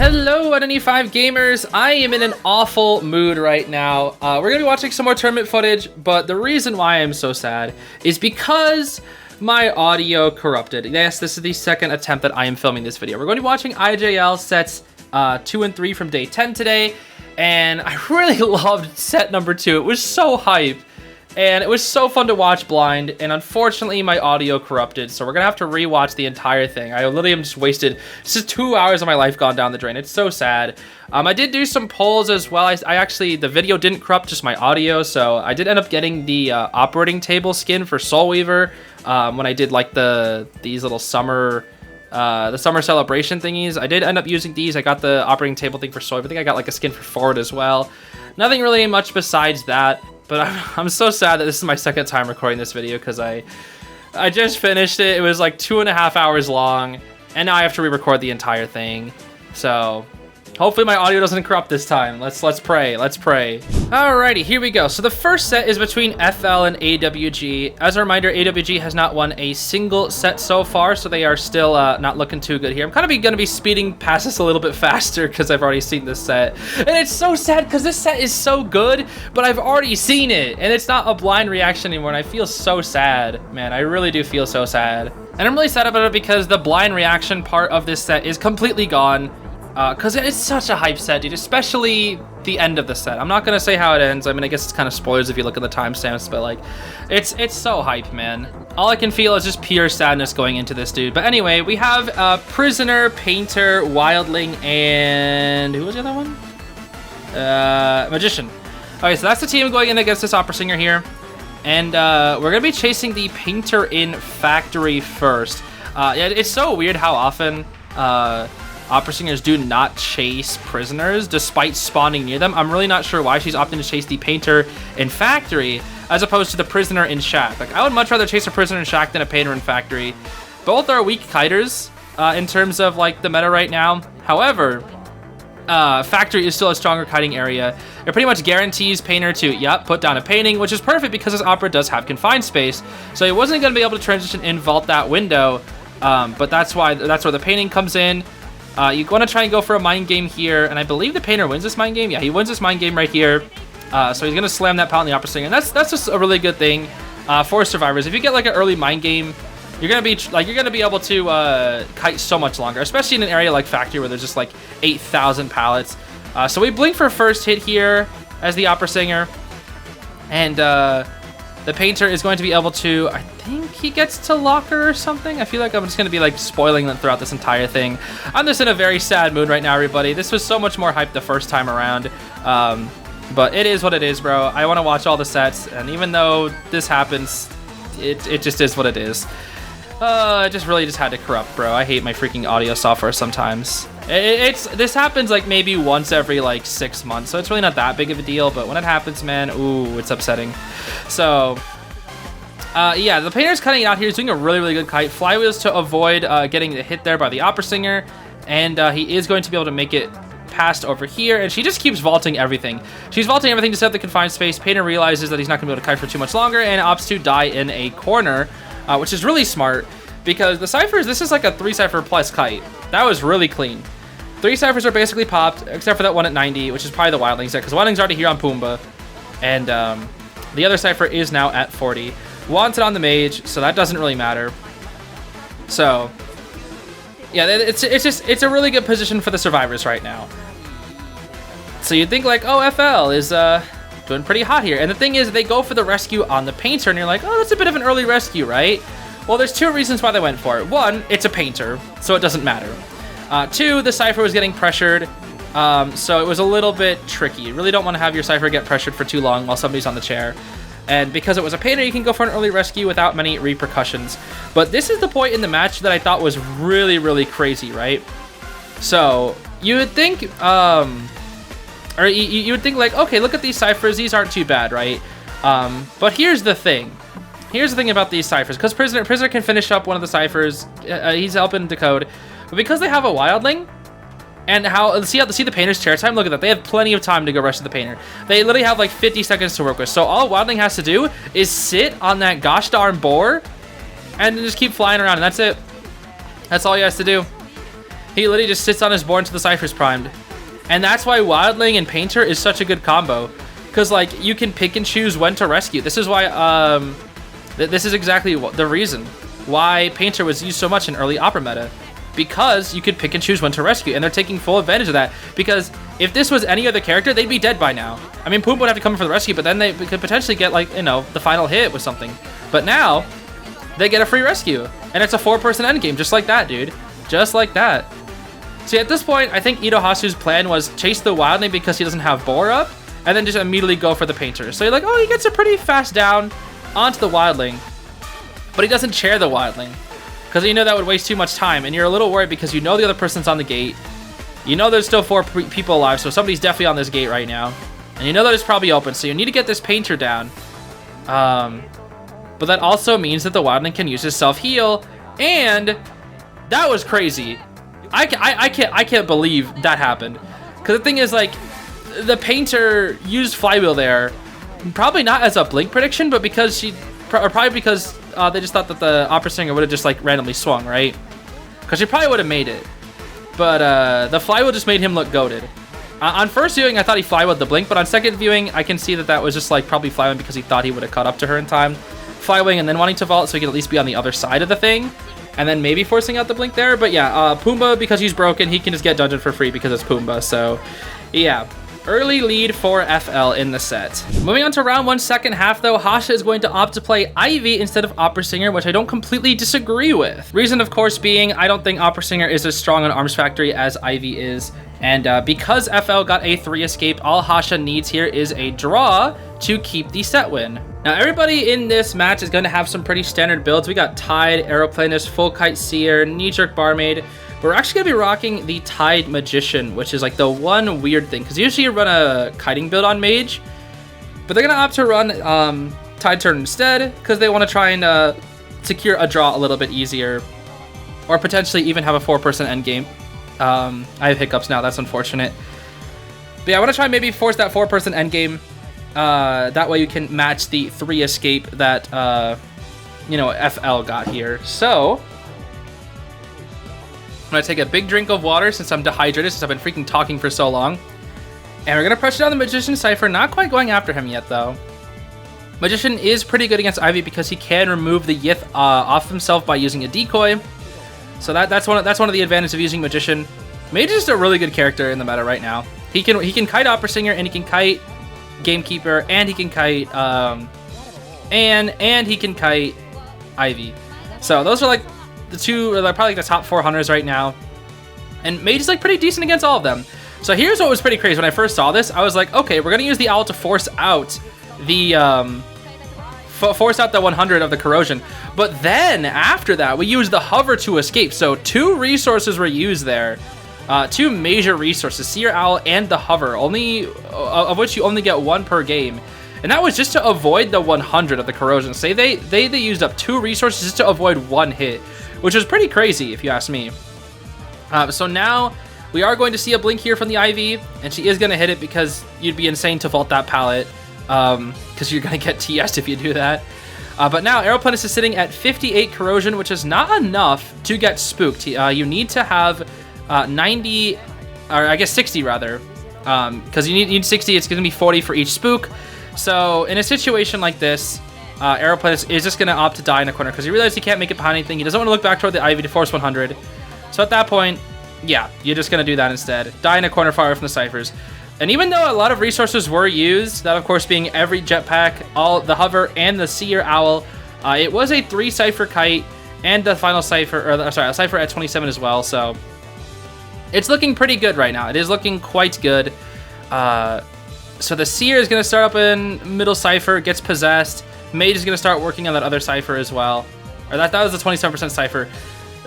Hello, NNE5 gamers. I am in an awful mood right now. We're gonna be watching some more tournament footage, but the reason why I'm so sad is because my audio corrupted. Yes, this is the second attempt that I am filming this video. We're going to be watching IJL sets 2 and 3 from day 10 today, and I really loved set number 2. It was so hype. And it was so fun to watch blind, and unfortunately my audio corrupted, so we're gonna have to rewatch the entire thing. I literally am just wasted, just 2 hours of my life gone down the drain. It's so sad. I did do some polls as well. I actually, the video didn't corrupt, just my audio, so I did end up getting the operating table skin for Soul Weaver when I did like these little summer celebration thingies. I did end up using these. I got the operating table thing for Soul Weaver. I think I got like a skin for Forward as well. Nothing really much besides that. But I'm so sad that this is my second time recording this video because I just finished it. It was like 2.5 hours long, and now I have to re-record the entire thing. So hopefully my audio doesn't corrupt this time. Let's pray. Let's pray. Alrighty, here we go. So the first set is between FL and AWG. As a reminder, AWG has not won a single set so far, so they are still not looking too good here. I'm kind of going to be speeding past this a little bit faster because I've already seen this set. And it's so sad because this set is so good, but I've already seen it. And it's not a blind reaction anymore, and I feel so sad. Man, I really do feel so sad. And I'm really sad about it because the blind reaction part of this set is completely gone. Because it's such a hype set, dude, especially the end of the set. I'm not going to say how it ends. I mean, I guess it's kind of spoilers if you look at the timestamps, but like, it's so hype, man. All I can feel is just pure sadness going into this, dude. But anyway, we have Prisoner, Painter, Wildling, and who was the other one? Magician. Okay, so that's the team going in against this opera singer here. And we're going to be chasing the Painter in Factory first. Yeah, it's so weird how often opera singers do not chase prisoners despite spawning near them. I'm really not sure why she's opting to chase the Painter in Factory as opposed to the prisoner in Shack. Like, I would much rather chase a prisoner in Shack than a Painter in Factory. Both are weak kiters in terms of like the meta right now. However, Factory is still a stronger kiting area. It pretty much guarantees Painter to, put down a painting, which is perfect because this opera does have confined space. So he wasn't going to be able to transition in vault that window, but that's where the painting comes in. You want to try and go for a mind game here, and I believe the Painter wins this mind game. Yeah, he wins this mind game right here. So he's gonna slam that pal in the opera singer, and that's just a really good thing for survivors. If you get like an early mind game, you're gonna be able to kite so much longer, especially in an area like Factory where there's just like 8,000 pallets. So we blink for first hit here as the opera singer, and the Painter is going to be able to, I think he gets to locker or something. I feel like I'm just going to be like spoiling them throughout this entire thing. I'm just in a very sad mood right now, everybody. This was so much more hype the first time around. But it is what it is, bro. I want to watch all the sets, and even though this happens, it just is what it is. I just had to corrupt, bro. I hate my freaking audio software sometimes. This happens like maybe once every like 6 months, so it's really not that big of a deal, but when it happens, man, ooh, it's upsetting. So yeah, the Painter's cutting it out here. He's doing a really good kite. Flywheels to avoid getting hit there by the opera singer, and he is going to be able to make it past over here, and she just keeps vaulting everything. She's vaulting everything to set up the confined space. Painter realizes that he's not going to be able to kite for too much longer and opts to die in a corner, which is really smart because the ciphers, this is like a 3 cipher plus kite. That was really clean. 3 ciphers are basically popped, except for that one at 90, which is probably the Wildling's set, because Wildling's already here on Pumbaa, and the other cipher is now at 40. Wanted on the mage, so that doesn't really matter. So yeah, it's a really good position for the survivors right now. So you'd think like, oh, FL is doing pretty hot here, and the thing is they go for the rescue on the Painter, and you're like, oh, that's a bit of an early rescue, right? Well, there's 2 reasons why they went for it. 1, it's a Painter, so it doesn't matter. 2, the cipher was getting pressured, so it was a little bit tricky. You really don't want to have your cipher get pressured for too long while somebody's on the chair. And because it was a Painter, you can go for an early rescue without many repercussions. But this is the point in the match that I thought was really crazy, right? So you would think, or you would think like, okay, look at these ciphers. These aren't too bad, right? But here's the thing. Here's the thing about these ciphers, because Prisoner can finish up one of the ciphers. He's helping decode, but because they have a Wildling, and see the Painter's chair time. Look at that. They have plenty of time to go rush to the Painter. They literally have like 50 seconds to work with. So all Wildling has to do is sit on that gosh darn boar, and then just keep flying around, and that's it. That's all he has to do. He literally just sits on his board until the Cypher's primed. And that's why Wildling and Painter is such a good combo. Because, like, you can pick and choose when to rescue. This is why, this is exactly the reason why Painter was used so much in early Opera meta. Because you could pick and choose when to rescue, and they're taking full advantage of that. Because if this was any other character, they'd be dead by now. I mean, Poom would have to come in for the rescue, but then they could potentially get, like, you know, the final hit with something. But now, they get a free rescue. And it's a 4-person endgame, just like that, dude. Just like that. See, at this point, I think Itohasu's plan was chase the Wildling because he doesn't have Boar up, and then just immediately go for the Painter. So you're like, oh, he gets a pretty fast down onto the Wildling, but he doesn't chair the Wildling. Because you know that would waste too much time, and you're a little worried because you know the other person's on the gate. You know there's still 4 people alive, so somebody's definitely on this gate right now. And you know that it's probably open, so you need to get this Painter down. But that also means that the Wildling can use his self-heal, and that was crazy. I can't believe that happened. Because the thing is, like, the Painter used Flywheel there, probably not as a blink prediction, but because probably because they just thought that the Opera Singer would have just like randomly swung, right? Because she probably would have made it. But the Flywheel just made him look goated. On first viewing, I thought he Flywheeled the blink, but on second viewing, I can see that that was just like probably Flywheeling because he thought he would have caught up to her in time. Flywheeling and then wanting to vault so he could at least be on the other side of the thing. And then maybe forcing out the blink there. But yeah, Pumbaa, because he's broken, he can just get dungeon for free because it's Pumbaa. So yeah. Early lead for FL in the set. Moving on to round 1, second half though, Hasha is going to opt to play Ivy instead of Opera Singer, which I don't completely disagree with. Reason of course being, I don't think Opera Singer is as strong on Arms Factory as Ivy is. And because FL got a 3 escape, all Hasha needs here is a draw to keep the set win. Now everybody in this match is going to have some pretty standard builds. We got Tide, Aeroplanist, Full Kite Seer, Knee-Jerk Barmaid. We're actually going to be rocking the Tide Magician, which is like the one weird thing. Because usually you run a kiting build on Mage. But they're going to opt to run Tide Turn instead. Because they want to try and secure a draw a little bit easier. Or potentially even have a 4-person endgame. I have hiccups now. That's unfortunate. But yeah, I want to try and maybe force that 4-person endgame. That way you can match the 3 escape that, you know, FL got here. So I'm gonna take a big drink of water since I'm dehydrated, since I've been freaking talking for so long. And we're gonna pressure down the Magician Cypher, not quite going after him yet though. Magician is pretty good against Ivy because he can remove the Yith off himself by using a decoy. So that's one of the advantages of using Magician. Mage is just a really good character in the meta right now. He can kite Opera Singer, and he can kite Gamekeeper, and he can kite and he can kite Ivy. So those are like the two, or probably like the top 4 hunters right now. And Mage is like pretty decent against all of them. So here's what was pretty crazy. When I first saw this, I was like, okay, we're gonna use the owl to force out the 100 of the corrosion. But then after that, we used the hover to escape. So 2 resources were used there. 2 major resources, Seer Owl and the hover, only of which you only get 1 per game. And that was just to avoid the 100 of the corrosion. Say they used up 2 resources just to avoid 1 hit, which was pretty crazy if you ask me. So now we are going to see a blink here from the Ivy, and she is going to hit it because you'd be insane to vault that pallet, because you're going to get TS'd if you do that. But now Aeroplanist is sitting at 58 corrosion, which is not enough to get spooked. You need to have 90, or I guess 60 rather, because you need 60. It's going to be 40 for each spook. So in a situation like this, Aeroplanist is just going to opt to die in a corner because he realizes he can't make it behind anything. He doesn't want to look back toward the Ivy to force 100. So at that point, yeah, you're just going to do that instead. Die in a corner far away from the Cyphers. And even though a lot of resources were used, that of course being every jetpack, all the hover, and the Seer Owl, it was a 3 Cypher kite and the final Cypher, or sorry, a Cypher at 27 as well. So it's looking pretty good right now. It is looking quite good. So the Seer is going to start up in middle Cypher, gets possessed. Mage is going to start working on that other Cypher as well. Or that was the 27% Cypher.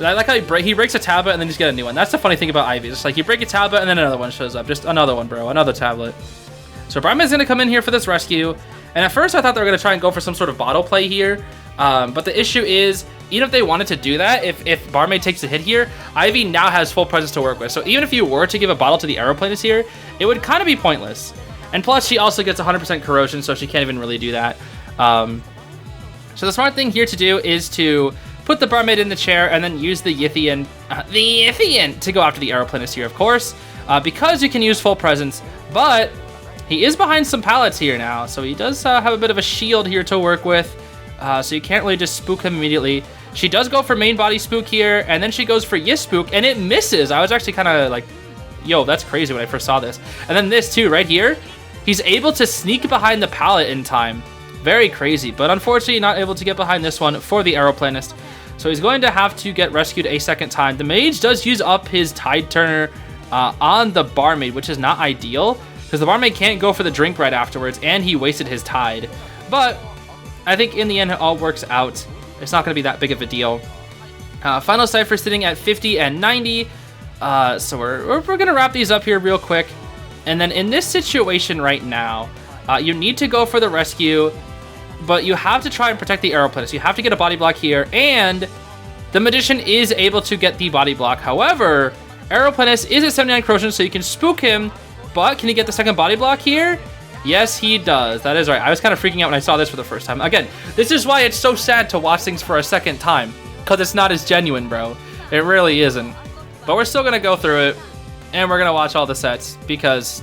I like how he breaks a tablet and then just get a new one. That's the funny thing about Ivy. It's like you break a tablet and then another one shows up. Just another one, bro. Another tablet. So Barmaid's going to come in here for this rescue. And at first I thought they were going to try and go for some sort of bottle play here. But the issue is, even if they wanted to do that, if Barmaid takes a hit here, Ivy now has full presence to work with. So even if you were to give a bottle to the Aeroplanist here, it would kind of be pointless. And plus she also gets 100% corrosion, so she can't even really do that. So the smart thing here to do is to put the barmaid in the chair, and then use the Yithian to go after the aeroplanist here, of course, because you can use full presence, but he is behind some pallets here now, so he does have a bit of a shield here to work with, so you can't really just spook him immediately. She does go for main body spook here, and then she goes for Yis spook, and it misses. I was actually kind of like, yo, that's crazy when I first saw this. And then this too, right here, he's able to sneak behind the pallet in time. Very crazy, but unfortunately not able to get behind this one for the aeroplanist. So he's going to have to get rescued a second time. The mage does use up his tide turner on the barmaid, which is not ideal because the barmaid can't go for the drink right afterwards, and he wasted his tide. But I think in the end it all works out. It's not going to be that big of a deal. Final cipher sitting at 50 and 90. So we're going to wrap these up here real quick. And then in this situation right now, you need to go for the rescue, but you have to try and protect the aeroplanist. You have to get a body block here, and the magician is able to get the body block. However, aeroplanist is at 79 corrosion, so you can spook him, but can he get the second body block here? Yes, he does. That is right. I was kind of freaking out when I saw this for the first time. Again, this is why it's so sad to watch things for a second time, because it's not as genuine, bro. It really isn't. But we're still going to go through it, and we're going to watch all the sets, because,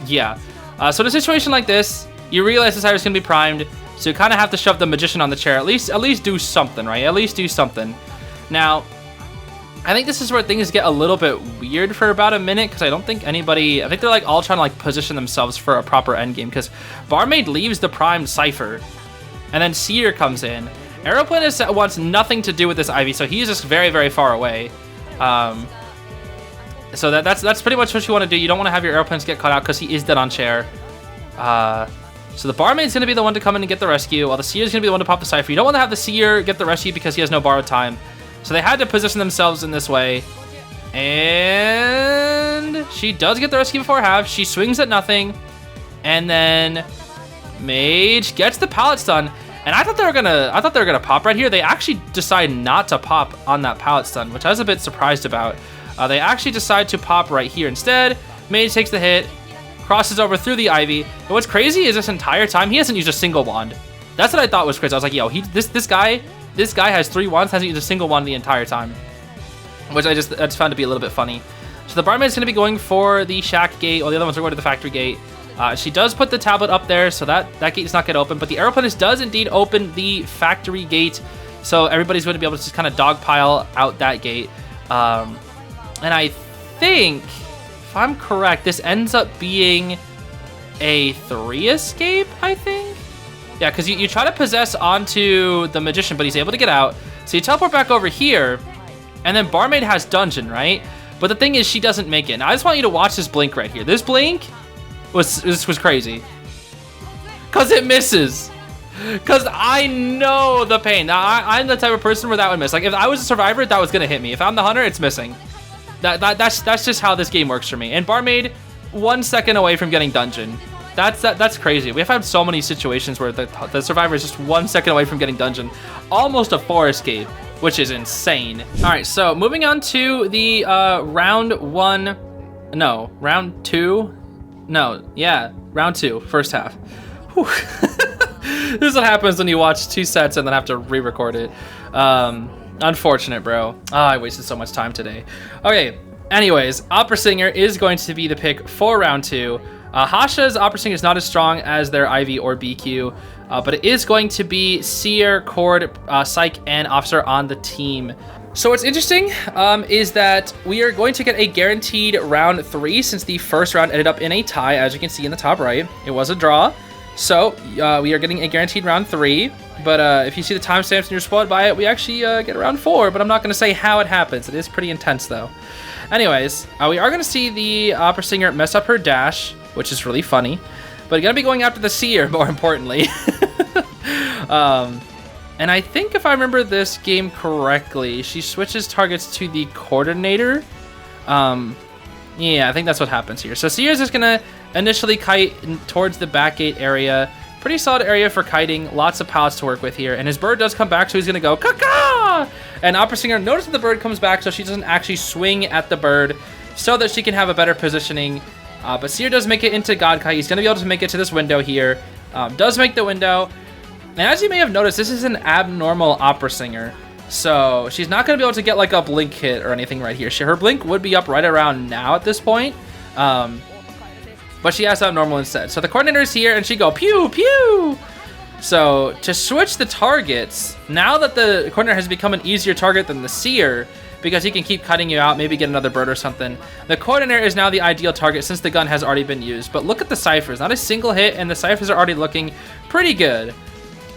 yeah. So in a situation like this, you realize the cypher's going to be primed, so you kind of have to shove the magician on the chair. At least do something, right? At least do something. Now, I think this is where things get a little bit weird for about a minute, because I don't think anybody... I think they're like all trying to like position themselves for a proper endgame, because barmaid leaves the primed cipher, and then Seer comes in. Aeroplanist wants nothing to do with this Ivy, so he's just very, very far away. So that's pretty much what you want to do. You don't want to have your airplanes get caught out because he is dead on chair. So the barmaid's going to be the one to come in and get the rescue, while the Seer's going to be the one to pop the cipher. You don't want to have the Seer get the rescue because he has no borrowed time. So they had to position themselves in this way. And she does get the rescue before half. She swings at nothing. And then Mage gets the pallet stun. And I thought they were gonna pop right here. They actually decide not to pop on that pallet stun, which I was a bit surprised about. They actually decide to pop right here instead. Mage takes the hit, crosses over through the Ivy. And what's crazy is this entire time he hasn't used a single wand. That's what I thought was crazy. I was like, yo, this guy has 3 wands, hasn't used a single wand the entire time, which I just found to be a little bit funny. So the barmaid's going to be going for the shack gate, while the other ones are going to the factory gate. She does put the tablet up there, so that gate does not get open, but the aeroplanist does indeed open the factory gate, so everybody's going to be able to just kind of dogpile out that gate. And I think, if I'm correct, this ends up being a 3 escape, I think? Yeah, because you try to possess onto the magician, but he's able to get out. So you teleport back over here, and then barmaid has dungeon, right? But the thing is, she doesn't make it. Now, I just want you to watch this blink right here. This blink was crazy. Because it misses. Because I know the pain. Now, I'm the type of person where that would miss. Like, if I was a survivor, that was going to hit me. If I'm the hunter, it's missing. That's just how this game works for me. And barmaid, 1 second away from getting dungeon. That's crazy. We've had so many situations where the survivor is just 1 second away from getting dungeon. Almost a 4 escape, which is insane. All right, so moving on to the round 2, first half. Whew. This is what happens when you watch 2 sets and then have to re-record it. Unfortunate, bro. Oh, I wasted so much time today. Okay, anyways, Opera Singer is going to be the pick for round 2. Hasha's Opera Singer is not as strong as their Ivy or BQ, but it is going to be Seer, Cord, Psych, and Officer on the team. So what's interesting is that we are going to get a guaranteed round 3 since the first round ended up in a tie, as you can see in the top right. It was a draw. So we are getting a guaranteed round 3, but if you see the timestamps and you're spoiled by it, we actually get a round 4, but I'm not going to say how it happens. It is pretty intense though. Anyways, we are going to see the Opera Singer mess up her dash, which is really funny, but going to be going after the Seer, more importantly. And I think if I remember this game correctly, she switches targets to the Coordinator. Yeah, I think that's what happens here. So Seer's just going to initially kite towards the back gate area. Pretty solid area for kiting. Lots of pallets to work with here. And his bird does come back, so he's going to go, caca! And Opera Singer notices the bird comes back, so she doesn't actually swing at the bird so that she can have a better positioning. But Seer does make it into God Kite. He's going to be able to make it to this window here. Does make the window. And as you may have noticed, this is an abnormal Opera Singer. So she's not going to be able to get like a blink hit or anything right here. Her blink would be up right around now at this point. But she has abnormal instead. So the coordinator is here and she go pew, pew. So to switch the targets, now that the coordinator has become an easier target than the seer, because he can keep cutting you out, maybe get another bird or something, the coordinator is now the ideal target since the gun has already been used. But look at the ciphers, not a single hit, and the ciphers are already looking pretty good.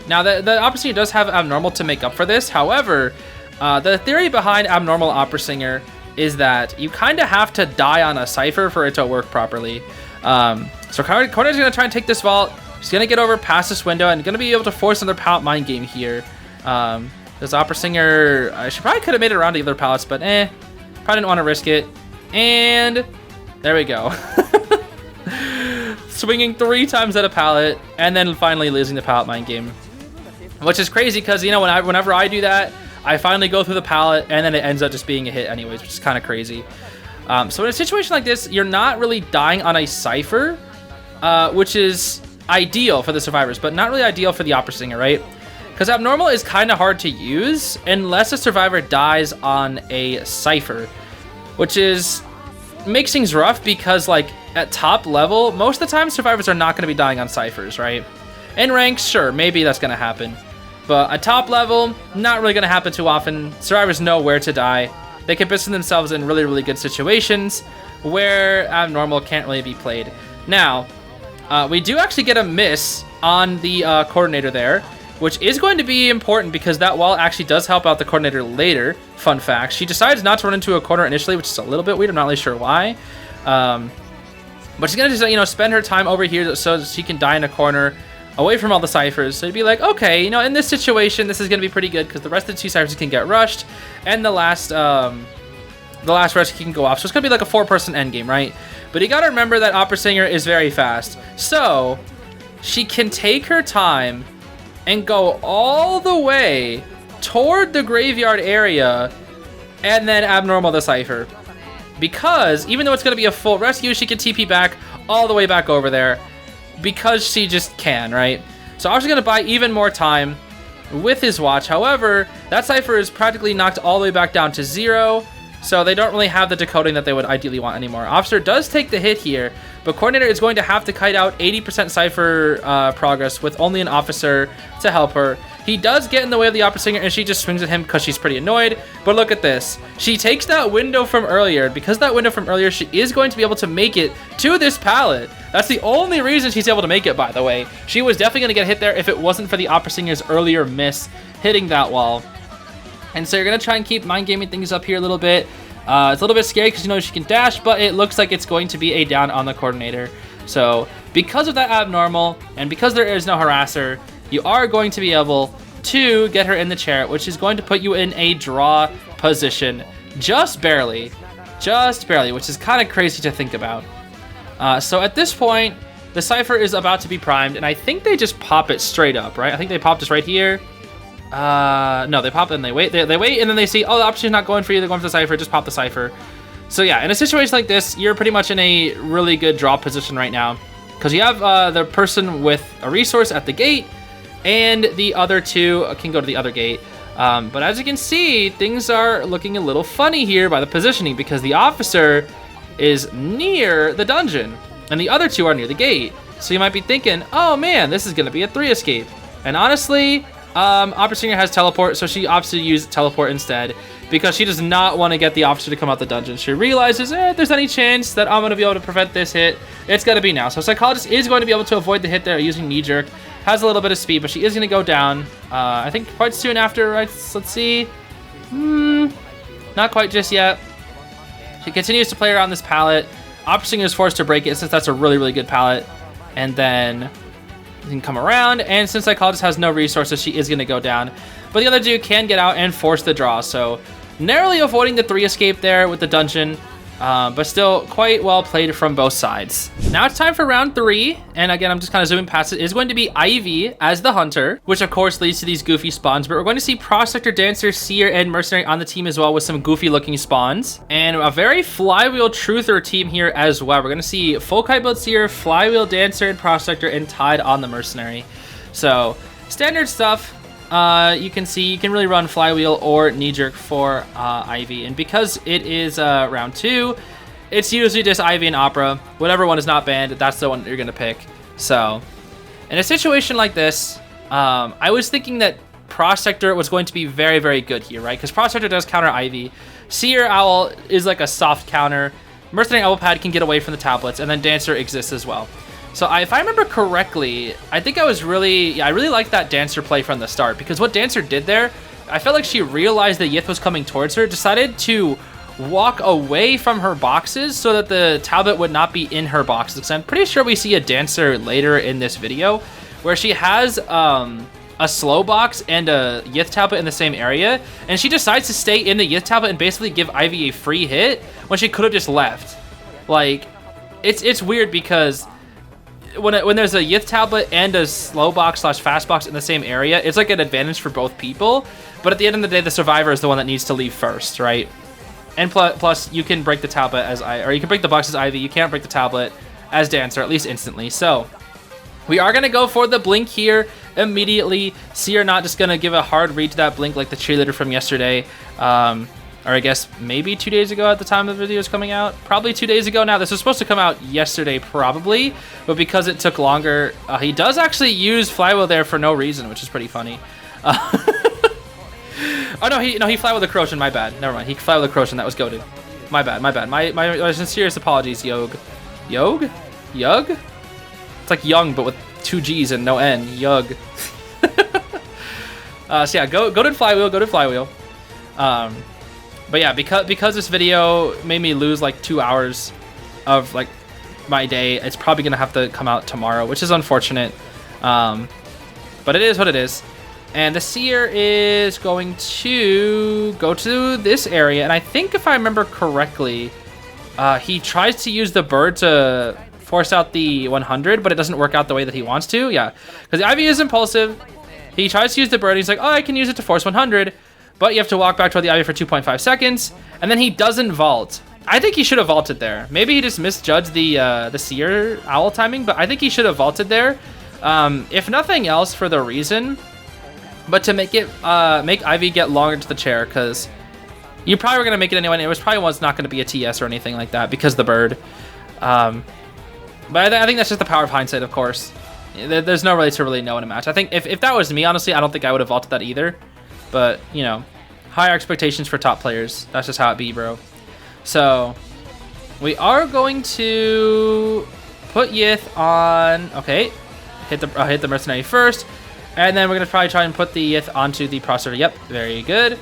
Now the Opera Singer does have abnormal to make up for this. However, the theory behind abnormal Opera Singer is that you kind of have to die on a cipher for it to work properly. So coordinator's gonna try and take this vault. She's going to get over past this window and going to be able to force another pallet mind game here. This Opera Singer, she probably could have made it around the other pallets, but probably didn't want to risk it. And there we go. Swinging 3 times at a pallet and then finally losing the pallet mind game. Which is crazy because, you know, whenever I do that, I finally go through the pallet and then it ends up just being a hit anyways, which is kind of crazy. So in a situation like this, you're not really dying on a cipher, which is ideal for the survivors, but not really ideal for the Opera Singer, right? Because abnormal is kind of hard to use unless a survivor dies on a cipher, which makes things rough because, like, at top level, most of the time survivors are not going to be dying on ciphers, right? In ranks, sure, maybe that's going to happen, but at top level, not really going to happen too often. Survivors know where to die. They can position themselves in really, really good situations where abnormal can't really be played. Now, we do actually get a miss on the coordinator there, which is going to be important because that wall actually does help out the coordinator later. Fun fact, she decides not to run into a corner initially, which is a little bit weird. I'm not really sure why. But she's going to just, you know, spend her time over here so she can die in a corner away from all the ciphers. So you'd be like, okay, you know, in this situation, this is going to be pretty good because the rest of the 2 ciphers can get rushed and the last rush can go off. So it's going to be like a 4-person endgame, right? But you gotta remember that Opera Singer is very fast. So she can take her time and go all the way toward the graveyard area and then abnormal the cipher. Because even though it's gonna be a full rescue, she can TP back all the way back over there because she just can, right? So Opera's gonna buy even more time with his watch. However, that cipher is practically knocked all the way back down to 0. So they don't really have the decoding that they would ideally want anymore. Officer does take the hit here, but coordinator is going to have to kite out 80% cipher progress with only an officer to help her. He does get in the way of the Opera Singer and she just swings at him because she's pretty annoyed. But look at this. She takes that window from earlier. Because that window from earlier, she is going to be able to make it to this pallet. That's the only reason she's able to make it, by the way. She was definitely going to get hit there if it wasn't for the Opera Singer's earlier miss hitting that wall. And so you're going to try and keep mind gaming things up here a little bit. It's a little bit scary because you know she can dash, but it looks like it's going to be a down on the coordinator. So because of that abnormal and because there is no harasser, you are going to be able to get her in the chair, which is going to put you in a draw position. Just barely, which is kind of crazy to think about. So at this point, the cipher is about to be primed, and I think they just pop it straight up, right? I think they popped this right here. No, they pop and they wait. They wait and then they see, oh, the option's not going for you. They're going for the cipher. Just pop the cipher. So yeah, in a situation like this, you're pretty much in a really good draw position right now because you have the person with a resource at the gate and the other 2 can go to the other gate. But as you can see, things are looking a little funny here by the positioning because the officer is near the dungeon and the other 2 are near the gate. So you might be thinking, oh man, this is going to be a 3 escape. And honestly, Opera Singer has teleport, so she opts to use teleport instead because she does not want to get the officer to come out the dungeon. She realizes, if there's any chance that I'm going to be able to prevent this hit, it's going to be now. So Psychologist is going to be able to avoid the hit there using Knee Jerk. Has a little bit of speed, but she is going to go down. I think quite soon after, right? Let's see. Not quite just yet. She continues to play around this pallet. Opera Singer is forced to break it since that's a really, really good pallet. And then you can come around, and since Psychologist has no resources, she is going to go down. But the other 2 can get out and force the draw, so narrowly avoiding the 3 escape there with the dungeon, but still quite well played from both sides. Now it's time for round 3, and again, I'm just kind of zooming past it. It is going to be Ivy as the hunter, which of course leads to these goofy spawns, but we're going to see Prospector, Dancer, Seer, and Mercenary on the team as well with some goofy looking spawns, and a very flywheel truther team here as well. We're going to see full kite build Seer, flywheel Dancer, and Prospector, and tied on the Mercenary. So standard stuff. you can see you can really run Flywheel or Knee Jerk for Ivy. And because it is round 2, it's usually just Ivy and Opera. Whatever one is not banned, that's the one that you're going to pick. So, in a situation like this, I was thinking that Prospector was going to be very, very good here, right? Because Prospector does counter Ivy. Seer Owl is like a soft counter. Mercenary Owl Pad can get away from the tablets, and then Dancer exists as well. So if I remember correctly, I think I really liked that Dancer play from the start, because what Dancer did there, I felt like she realized that Yith was coming towards her, decided to walk away from her boxes so that the tablet would not be in her boxes. Because I'm pretty sure we see a Dancer later in this video where she has a slow box and a Yith tablet in the same area, and she decides to stay in the Yith tablet and basically give Ivy a free hit when she could have just left. Like, it's weird because when there's a Yith tablet and a slow box / fast box in the same area, it's like an advantage for both people. But at the end of the day, the survivor is the one that needs to leave first, right? And plus, you can break the tablet or you can break the box as Ivy. You can't break the tablet as Dancer, at least instantly. So we are going to go for the blink here immediately. Seer not just going to give a hard read to that blink like the cheerleader from yesterday. Or I guess maybe 2 days ago at the time the video is coming out. Probably 2 days ago now. This was supposed to come out yesterday probably, but because it took longer, he does actually use Flywheel there for no reason, which is pretty funny. Oh no, he Flywheel the Croatian, my bad. Never mind, he Flywheel the Croatian, that was goated. My bad. My sincerest apologies, Yog. Yog? Yug? It's like young, but with 2 G's and no N. Yug. So yeah, go to Flywheel. But yeah, because this video made me lose like 2 hours of like my day, it's probably gonna have to come out tomorrow, which is unfortunate. But it is what it is. And the Seer is going to go to this area, and I think if I remember correctly, he tries to use the bird to force out the 100, but it doesn't work out the way that he wants to. Yeah, because the Ivy is impulsive. He tries to use the bird. He's like, oh, I can use it to force 100. But you have to walk back toward the Ivy for 2.5 seconds, and then he doesn't vault. I think he should have vaulted there. Maybe he just misjudged the Seer Owl timing, but I think he should have vaulted there. If nothing else, for the reason, but to make Ivy get longer to the chair, because you probably were gonna make it anyway. And it was probably not gonna be a TS or anything like that because of the bird. But I think that's just the power of hindsight, of course. There's no way to really know in a match. I think if that was me, honestly, I don't think I would have vaulted that either. But, you know, higher expectations for top players. That's just how it be, bro. So, we are going to put Yith on... Okay, hit the Mercenary first. And then we're going to probably try and put the Yith onto the Processor. Yep, very good.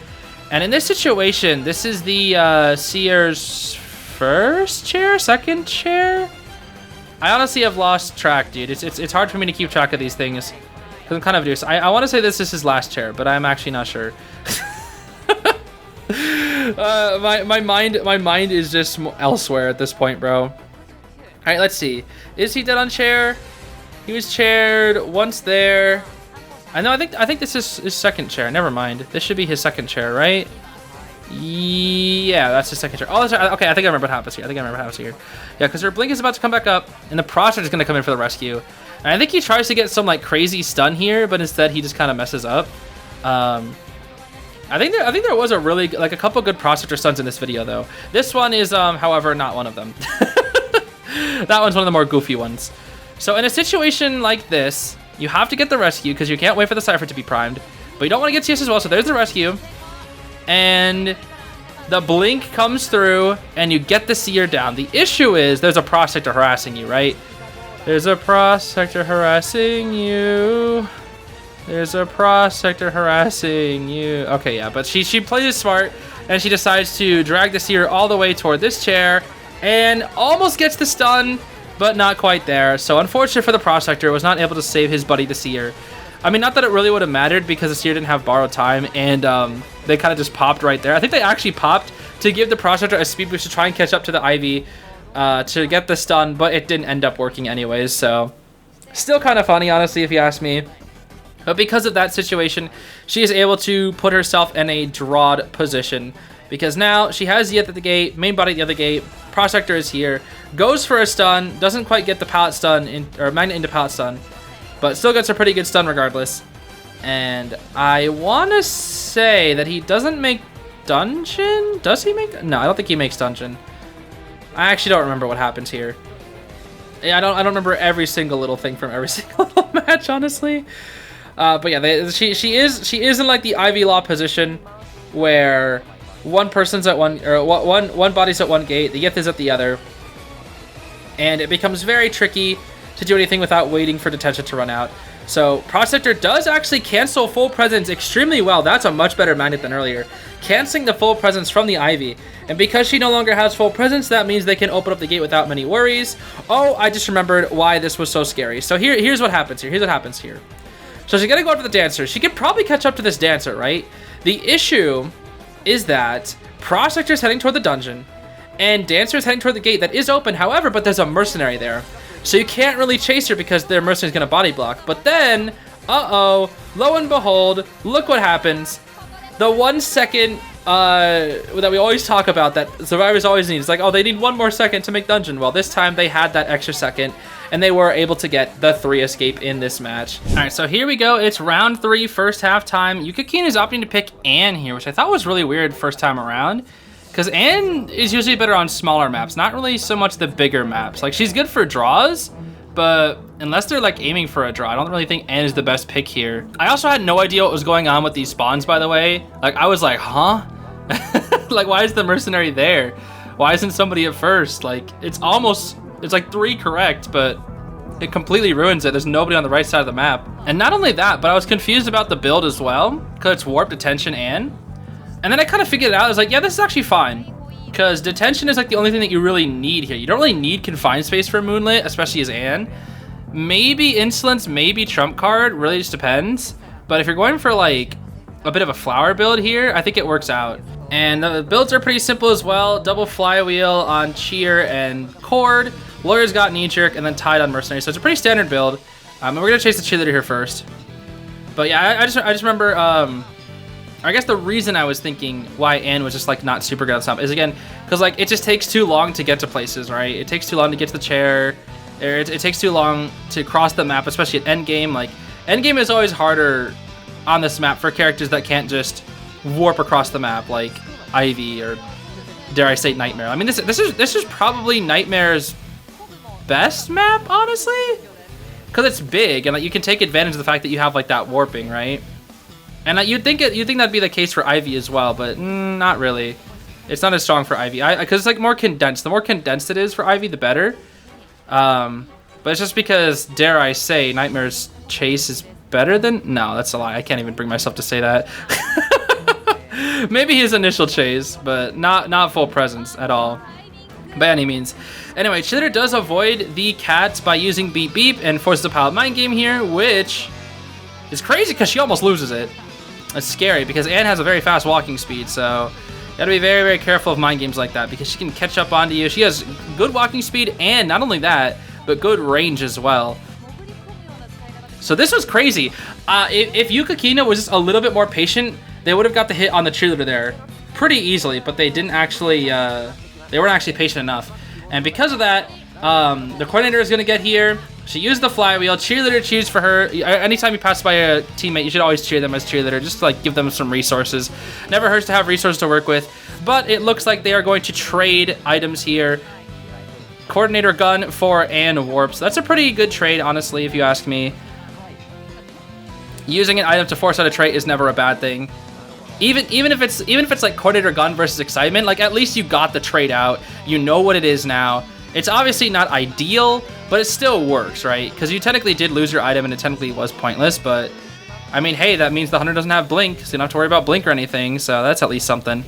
And in this situation, this is the Seer's first chair? Second chair? I honestly have lost track, dude. It's hard for me to keep track of these things. I'm kind of due. I want to say this is his last chair, but I'm actually not sure. My mind is just elsewhere at this point, bro. All right, let's see. Is he dead on chair? He was chaired once there. I think this is his second chair. Never mind. This should be his second chair, right? Yeah, that's his second chair. Oh, that's right. Okay, I think I remember what happens here. Yeah, because her blink is about to come back up, and the Processor is going to come in for the rescue. And I think he tries to get some like crazy stun here, but instead he just kind of messes up. I think there was a really like a couple good Processor stuns in this video though. This one is however not one of them. That one's one of the more goofy ones. So in a situation like this, you have to get the rescue because you can't wait for the Cypher to be primed, but you don't want to get CS as well. So there's the rescue, and the blink comes through, and you get the Seer down. The issue is there's a Prospector harassing you, right? There's a Prospector harassing you. There's a Prospector harassing you. Okay, yeah, but she plays it smart, and she decides to drag the Seer all the way toward this chair, and almost gets the stun, but not quite there. So unfortunate for the Prospector, was not able to save his buddy, the Seer. I mean, not that it really would have mattered because the Seer didn't have borrowed time, and they kind of just popped right there. I think they actually popped to give the Prospector a speed boost to try and catch up to the Ivy. To get the stun, but it didn't end up working anyways, so still kind of funny, honestly, if you ask me. But because of that situation, she is able to put herself in a drawed position, because now she has Yith at the gate, main body at the other gate, Prospector is here, goes for a stun, doesn't quite get the pallet stun, or magnet into pallet stun, but still gets a pretty good stun regardless. And I want to say that he doesn't make dungeon? Does he make? No, I don't think he makes dungeon. I actually don't remember what happens here. Yeah, I don't remember every single little thing from every single little match, honestly. But yeah, she is in like the Ivy Law position where one person's at one, or one body's at one gate, the Yith is at the other, and it becomes very tricky to do anything without waiting for detention to run out. So Protector does actually cancel full presence extremely well. That's a much better magnet than earlier, canceling the full presence from the Ivy. And because she no longer has full presence, that means they can open up the gate without many worries. Oh, I just remembered why this was so scary. So here's what happens here. Here's what happens here. So she's gonna go after the Dancer. She could probably catch up to this Dancer, right? The issue is that Prospector's heading toward the dungeon, and Dancer's heading toward the gate that is open, however, but there's a mercenary there. So you can't really chase her because their mercenary's gonna body block. But then, uh-oh, lo and behold, look what happens. The 1 second that we always talk about, that survivors always need. It's like, oh, they need 1 more second to make dungeon. Well, this time they had that extra second, and they were able to get the 3 escape in this match. All right, so here we go. It's round 3, first half time. Yukikina is opting to pick Anne here, which I thought was really weird first time around, because Anne is usually better on smaller maps, not really so much the bigger maps. Like, she's good for draws, but unless they're like aiming for a draw, I don't really think Anne is the best pick here. I also had no idea what was going on with these spawns, by the way. Like, I was like, huh? Like, why is the mercenary there? Why isn't somebody at first? Like, it's like 3 correct, but it completely ruins it. There's nobody on the right side of the map. And not only that, but I was confused about the build as well, because it's warp, detention, and then I kind of figured it out. I was like, yeah, this is actually fine, because detention is like the only thing that you really need here. You don't really need confined space for Moonlit, especially as Anne. Maybe Insolence, maybe Trump card, really just depends. But if you're going for like a bit of a flower build here, I think it works out. And the builds are pretty simple as well. Double flywheel on Cheer and Cord. Lawyer's got knee jerk, and then tied on Mercenary. So it's a pretty standard build. And we're gonna chase the cheerleader here first. But yeah, I just remember, I guess the reason I was thinking why Anne was just like not super good at this map is, again, because like it just takes too long to get to places, right? It takes too long to get to the chair. It takes too long to cross the map, especially at endgame. Like, endgame is always harder on this map for characters that can't just warp across the map, like Ivy, or dare I say Nightmare. I mean, this is probably Nightmare's best map, honestly, because it's big and like you can take advantage of the fact that you have like that warping, right? And you'd think that'd be the case for Ivy as well, but not really. It's not as strong for Ivy, because it's like more condensed. The more condensed it is for Ivy, the better. But it's just because, dare I say, Nightmare's chase is better than... No, that's a lie. I can't even bring myself to say that. Maybe his initial chase, but not full presence at all, by any means. Anyway, Cheerleader does avoid the cats by using Beep Beep and forces a pilot mind game here, which is crazy because she almost loses it. It's scary because Anne has a very fast walking speed, so you gotta be very, very careful of mind games like that because she can catch up onto you. She has good walking speed and not only that, but good range as well. So this was crazy. If Yukikina was just a little bit more patient, they would have got the hit on the cheerleader there pretty easily, but they didn't actually, they weren't actually patient enough. And because of that, the coordinator is gonna get here. She used the flywheel. Cheerleader cheers for her. Anytime you pass by a teammate, you should always cheer them as cheerleader, just to like give them some resources. Never hurts to have resources to work with. But it looks like they are going to trade items here. Coordinator gun for Anne warps. That's a pretty good trade, honestly, if you ask me. Using an item to force out a trait is never a bad thing. Even if it's like coordinator gun versus excitement, like at least you got the trade out. You know what it is now. It's obviously not ideal, but it still works, right? Because you technically did lose your item and it technically was pointless, but I mean, hey, that means the hunter doesn't have blink, so you don't have to worry about blink or anything, so that's at least something.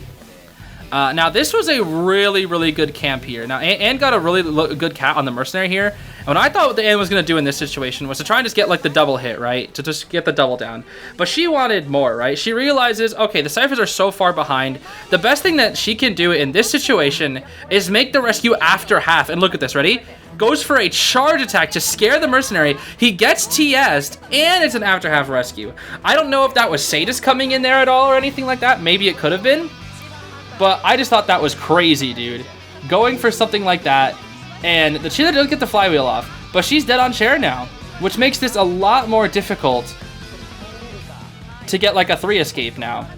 Now, this was a really, really good camp here. Now, Anne got a really good cat on the mercenary here. And what I thought what the Anne was going to do in this situation was to try and just get, like, the double hit, right? To just get the double down. But she wanted more, right? She realizes, okay, the ciphers are so far behind. The best thing that she can do in this situation is make the rescue after half. And look at this, ready? Goes for a charge attack to scare the mercenary. He gets TS'd, and it's an after half rescue. I don't know if that was Sadist coming in there at all or anything like that. Maybe it could have been. But I just thought that was crazy, dude. Going for something like that, and the cheerleader doesn't get the flywheel off, but she's dead on chair now, which makes this a lot more difficult to get like a 3 escape now.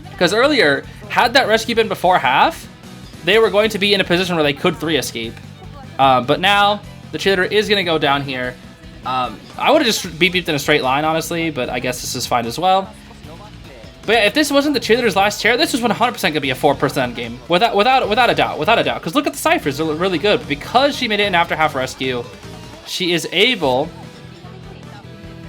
Because earlier, had that rescue been before half, they were going to be in a position where they could 3 escape. But now, the cheerleader is going to go down here. I would have just beeped in a straight line, honestly, but I guess this is fine as well. But yeah, if this wasn't the cheerleader's last chair, this was 100% going to be a 4% game. Without a doubt. Because look at the ciphers, they're really good. But because she made it an after half rescue, she is able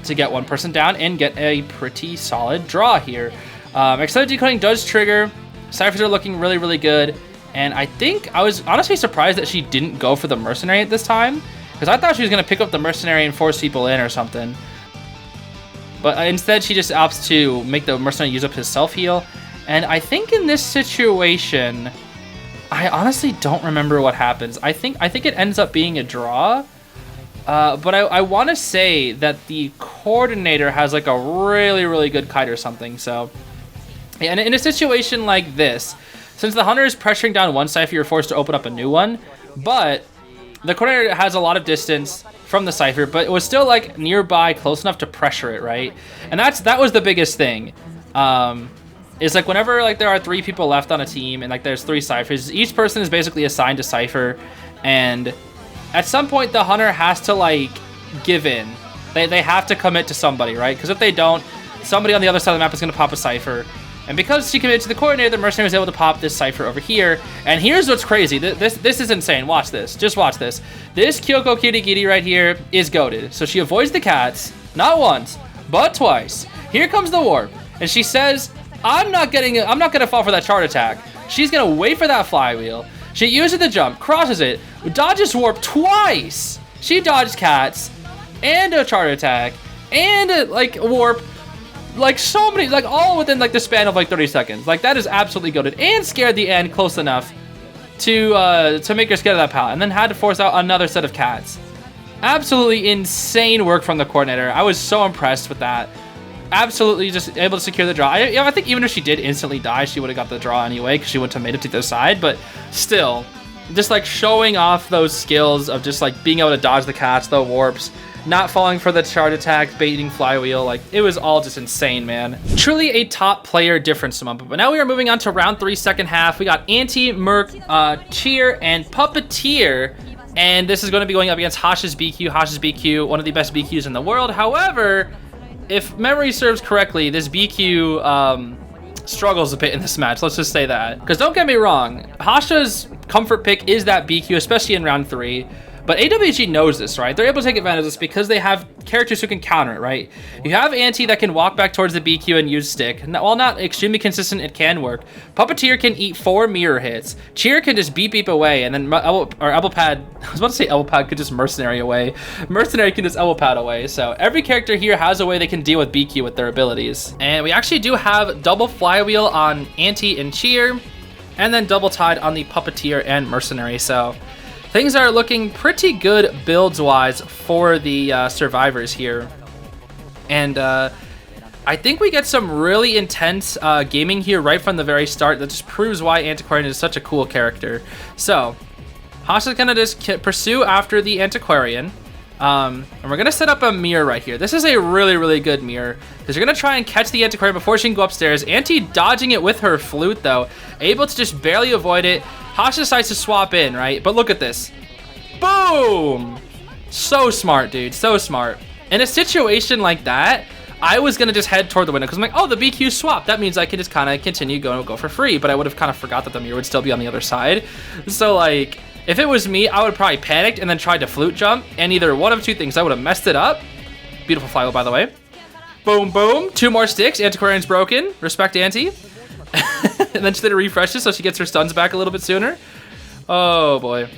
to get one person down and get a pretty solid draw here. Extended decoding does trigger. Ciphers are looking really, really good. And I think I was honestly surprised that she didn't go for the mercenary at this time. Because I thought she was going to pick up the mercenary and force people in or something. But instead, she just opts to make the mercenary use up his self-heal. And I think in this situation, I honestly don't remember what happens. I think it ends up being a draw. But I want to say that the coordinator has like a really, really good kite or something. So, yeah, and in a situation like this, since the hunter is pressuring down one cipher, you're forced to open up a new one. But the coordinator has a lot of distance from the cipher, but it was still like nearby, close enough to pressure it, right? And that was the biggest thing. Is like whenever like there are 3 people left on a team and like there's 3 ciphers, each person is basically assigned a cipher, and at some point the hunter has to like give in. They have to commit to somebody, right? Because if they don't, somebody on the other side of the map is going to pop a cipher. And because she committed to the coordinator, the mercenary was able to pop this cipher over here. And here's what's crazy. This is insane. Watch this. Just watch this. This Kyoko Kirigiri right here is goated. So she avoids the cats, not once, but twice. Here comes the warp. And she says, I'm not gonna fall for that chart attack. She's gonna wait for that flywheel. She uses the jump, crosses it, dodges warp twice. She dodged cats and a chart attack and like a warp. Like so many, like all within like the span of like 30 seconds. Like that is absolutely goated, and scared the end close enough to make her scared of that pallet, and then had to force out another set of cats. Absolutely insane work from the coordinator. I was so impressed with that. Absolutely just able to secure the draw. I think even if she did instantly die, she would have got the draw anyway, because she wouldn't have made it to the other side. But still, just like showing off those skills of just like being able to dodge the cats, the warps, not falling for the chart attack, baiting flywheel, like it was all just insane, man. Truly a top player difference to Mumpa. But now we are moving on to round 3, second half. We got Anti, Merc, Cheer, and Puppeteer. And this is going to be going up against Hash's BQ. Hash's BQ, one of the best BQs in the world. However, if memory serves correctly, this BQ struggles a bit in this match. Let's just say that. Because don't get me wrong, Hasha's comfort pick is that BQ, especially in round 3. But AWG knows this, right? They're able to take advantage of this because they have characters who can counter it, right? You have Anti that can walk back towards the BQ and use stick. While not extremely consistent, it can work. Puppeteer can eat 4 mirror hits. Cheer can just beep away, and then Elbow Pad, I was about to say Elbow Pad could just mercenary away. Mercenary can just Elbow Pad away. So every character here has a way they can deal with BQ with their abilities. And we actually do have double flywheel on Anti and Cheer, and then double tied on the Puppeteer and Mercenary. So things are looking pretty good builds-wise for the survivors here. And I think we get some really intense gaming here right from the very start that just proves why Antiquarian is such a cool character. So, Hasha's gonna just pursue after the Antiquarian. And we're gonna set up a mirror right here. This is a really, really good mirror, because you're gonna try and catch the Antiquarian before she can go upstairs. Anti dodging it with her flute, though. Able to just barely avoid it. Hasha decides to swap in, right? But look at this. Boom! So smart, dude. So smart. In a situation like that, I was going to just head toward the window, because I'm like, oh, the BQ swapped. That means I can just kind of continue go for free. But I would have kind of forgot that the mirror would still be on the other side. So, like, if it was me, I would have probably panicked and then tried to flute jump. And either one of 2 things. I would have messed it up. Beautiful flywheel, by the way. Boom, boom. 2 more sticks. Antiquarian's broken. Respect Anti. And then she did a refresh so she gets her stuns back a little bit sooner. Oh, boy.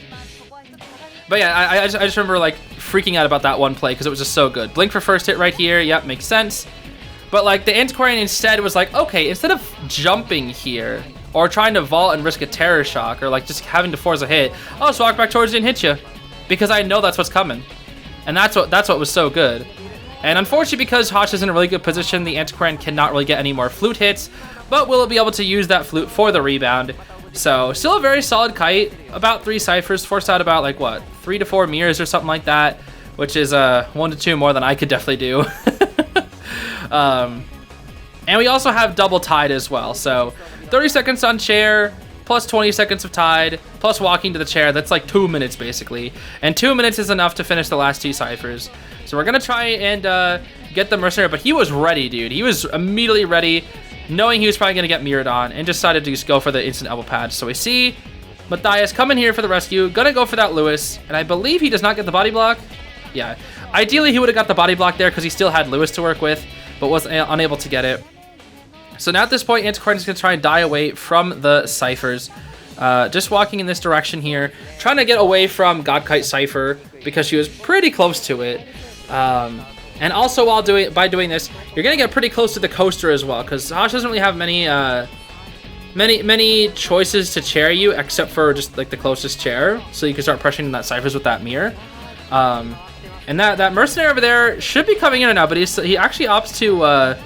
But yeah, I just remember like freaking out about that one play because it was just so good. Blink for first hit right here. Yep, makes sense. But like the Antiquarian instead was like, okay, instead of jumping here or trying to vault and risk a terror shock or like just having to force a hit, I'll just walk back towards you and hit you because I know that's what's coming. And that's what was so good. And unfortunately, because Hash is in a really good position, the Antiquarian cannot really get any more flute hits, but will be able to use that flute for the rebound. So still a very solid kite, about 3 ciphers, forced out about like what, 3 to 4 mirrors or something like that, which is 1 to 2 more than I could definitely do. And we also have double tide as well. So 30 seconds on chair, plus 20 seconds of tide, plus walking to the chair. That's like 2 minutes basically. And 2 minutes is enough to finish the last 2 ciphers. So we're going to try and get the mercenary, but he was ready, dude. He was immediately ready, knowing he was probably going to get mirrored on, and decided to just go for the instant elbow pad. So we see Matthias coming here for the rescue, going to go for that Lewis, and I believe he does not get the body block. Yeah, ideally he would have got the body block there because he still had Lewis to work with, but was unable to get it. So now at this point, Antiquarian is going to try and die away from the ciphers. Just walking in this direction here, trying to get away from Godkite Cypher because she was pretty close to it. And also by doing this, you're going to get pretty close to the coaster as well, because Hosh doesn't really have many choices to chair you except for just like the closest chair, so you can start pressuring that ciphers with that mirror. And that mercenary over there should be coming in now, but he actually opts to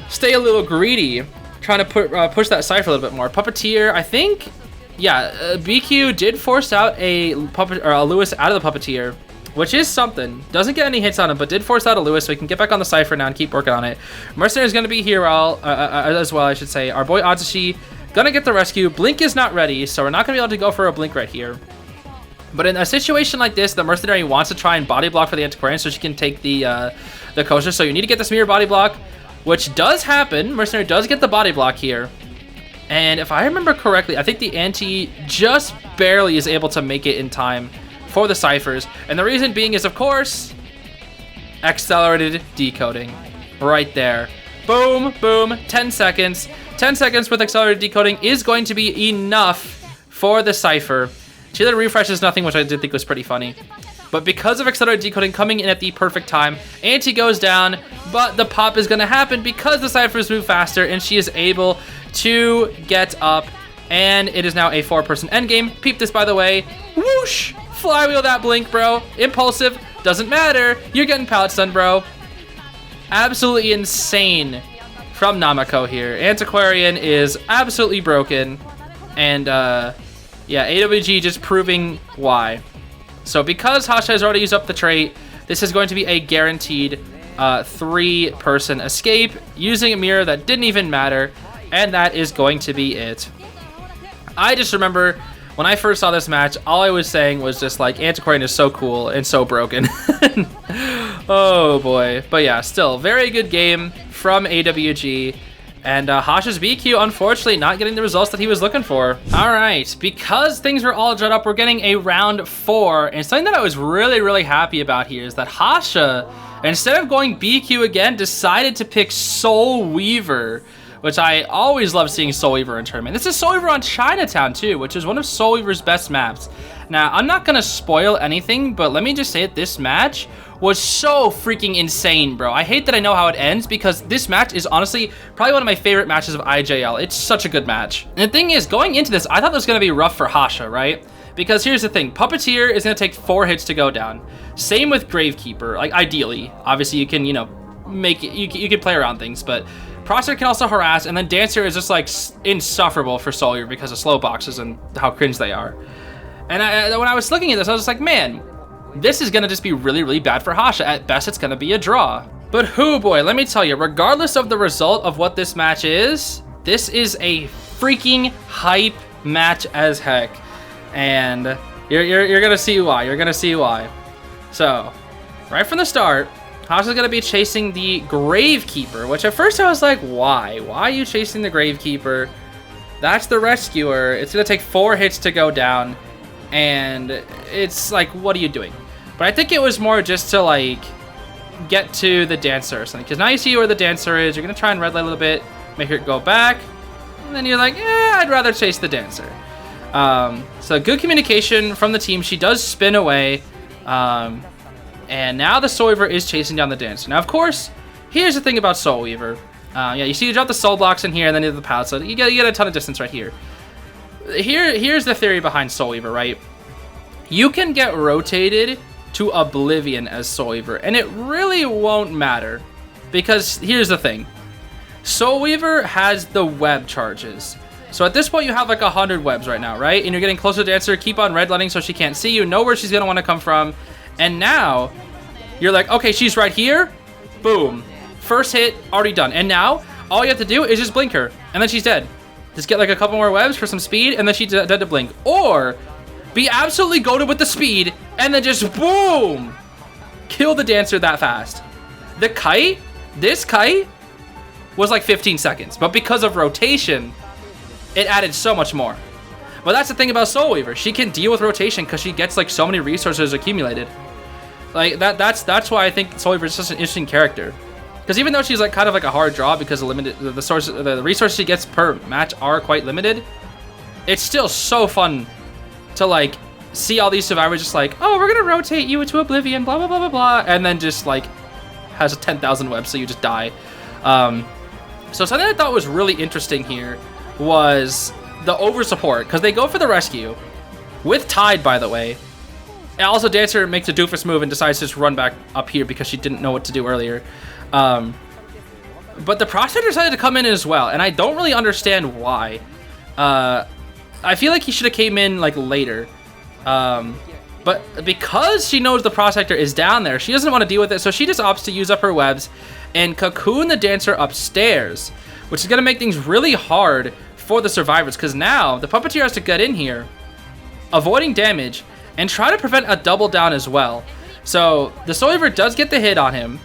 stay a little greedy, trying to push that cipher a little bit more. Puppeteer, I think, yeah, BQ did force out a Lewis out of the Puppeteer, which is something. Doesn't get any hits on him, but did force out a Lewis, so he can get back on the cipher now and keep working on it. Mercenary is going to be here as well, I should say. Our boy Azushi gonna get the rescue. Blink is not ready, so we're not gonna be able to go for a blink right here. But in a situation like this, the mercenary wants to try and body block for the Antiquarian so she can take the coaster. So you need to get this mirror body block, which does happen. Mercenary does get the body block here. And if I remember correctly, I think the Anti just barely is able to make it in time for the ciphers. And the reason being is, of course, accelerated decoding. Right there. Boom, boom, 10 seconds. 10 seconds with accelerated decoding is going to be enough for the cipher. Chile refreshes nothing, which I did think was pretty funny. But because of accelerated decoding coming in at the perfect time, Anti goes down, but the pop is going to happen because the ciphers move faster, and she is able to get up, and it is now a 4-person endgame. Peep this, by the way. Whoosh! Flywheel that blink, bro. Impulsive. Doesn't matter. You're getting pallet stun, bro. Absolutely insane from Namako here. Antiquarian is absolutely broken, and yeah, AWG just proving why. So because Hasha has already used up the trait, this is going to be a guaranteed 3-person escape using a mirror that didn't even matter, and that is going to be it. I just remember when I first saw this match, all I was saying was just like, Antiquarian is so cool and so broken. Oh boy. But yeah, still, very good game from AWG. And Hasha's BQ, unfortunately, not getting the results that he was looking for. All right, because things were all drawn up, we're getting a round 4. And something that I was really, really happy about here is that Hasha, instead of going BQ again, decided to pick Soul Weaver, which I always love seeing Soul Weaver in tournament. This is Soul Weaver on Chinatown, too, which is one of Soul Weaver's best maps. Now, I'm not going to spoil anything, but let me just say that this match was so freaking insane, bro. I hate that I know how it ends because this match is honestly probably one of my favorite matches of IJL. It's such a good match. And the thing is, going into this, I thought this was going to be rough for Hasha, right? Because here's the thing. Puppeteer is going to take 4 hits to go down. Same with Gravekeeper, like ideally. Obviously, you can, you know, make it, you can play around things, but Proster can also harass, and then Dancer is just like insufferable for Soul Weaver because of slow boxes and how cringe they are. And when I was looking at this, I was just like, man, this is going to just be really, really bad for Hasha. At best, it's going to be a draw. But hoo boy, let me tell you, regardless of the result of what this match is, this is a freaking hype match as heck. And you're going to see why. You're going to see why. So, right from the start, Hasha's going to be chasing the Gravekeeper, which at first I was like, why? Why are you chasing the Gravekeeper? That's the Rescuer. It's going to take 4 hits to go down. And it's like, what are you doing? But I think it was more just to like get to the Dancer or something, because now you see where the Dancer is. You're gonna try and red light a little bit, make it go back, and then you're like, I'd rather chase the Dancer. So good communication from the team. She does spin away, and now the Soul Weaver is chasing down the Dancer. Now of course, here's the thing about Soul Weaver. Yeah, you see you drop the soul blocks in here, and then you have the pallet, so you get a ton of distance right here. Here's the theory behind Soul Weaver, right? You can get rotated to oblivion as Soul Weaver, and it really won't matter, because here's the thing. Soul Weaver has the web charges. So at this point, you have like 100 webs right now, right? And you're getting closer to Dancer, keep on redlighting so she can't see you, know where she's going to want to come from. And now, you're like, okay, she's right here. Boom. First hit, already done. And now, All you have to do is just blink her, and then she's dead. Just get like a couple more webs for some speed, and then she's dead to blink. Or be absolutely goated with the speed, and then just boom! Kill the dancer that fast. The kite, this kite, was like 15 seconds. But because of rotation, it added so much more. But that's the thing about Soul Weaver. She can deal with rotation because she gets like so many resources accumulated. Like that's why I think Soul Weaver is such an interesting character. Because even though she's like kind of like a hard draw because of the resources she gets per match are quite limited, it's still so fun to like see all these survivors just like, oh, we're gonna rotate you into oblivion, blah blah blah blah blah, and then just like has a 10,000 webs, so you just die. So something I thought was really interesting here was the over support, because they go for the rescue with Tide, by the way. And also Dancer makes a doofus move and decides to just run back up here because she didn't know what to do earlier. But the Prosecutor decided to come in as well, and I don't really understand why. I feel like he should have came in like later. But because she knows the Prosecutor is down there, she doesn't want to deal with it, so she just opts to use up her webs and cocoon the Dancer upstairs, which is going to make things really hard for the survivors, because now the Puppeteer has to get in here, avoiding damage, and try to prevent a double down as well. So the Soul Weaver does get the hit on him,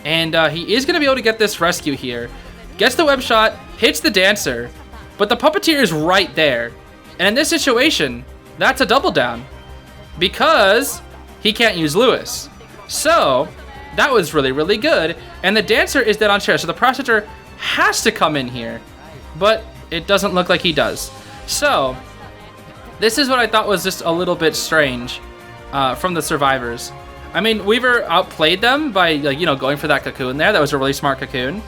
and he is going to be able to get this rescue here. Gets the web shot, hits the Dancer, but the Puppeteer is right there. And in this situation, that's a double down, because he can't use Lewis. So that was really, really good. And the Dancer is dead on chair, so the Prosecutor has to come in here, but it doesn't look like he does. So this is what I thought was just a little bit strange from the survivors. I mean, Weaver outplayed them by, like, you know, going for that cocoon there. That was a really smart cocoon.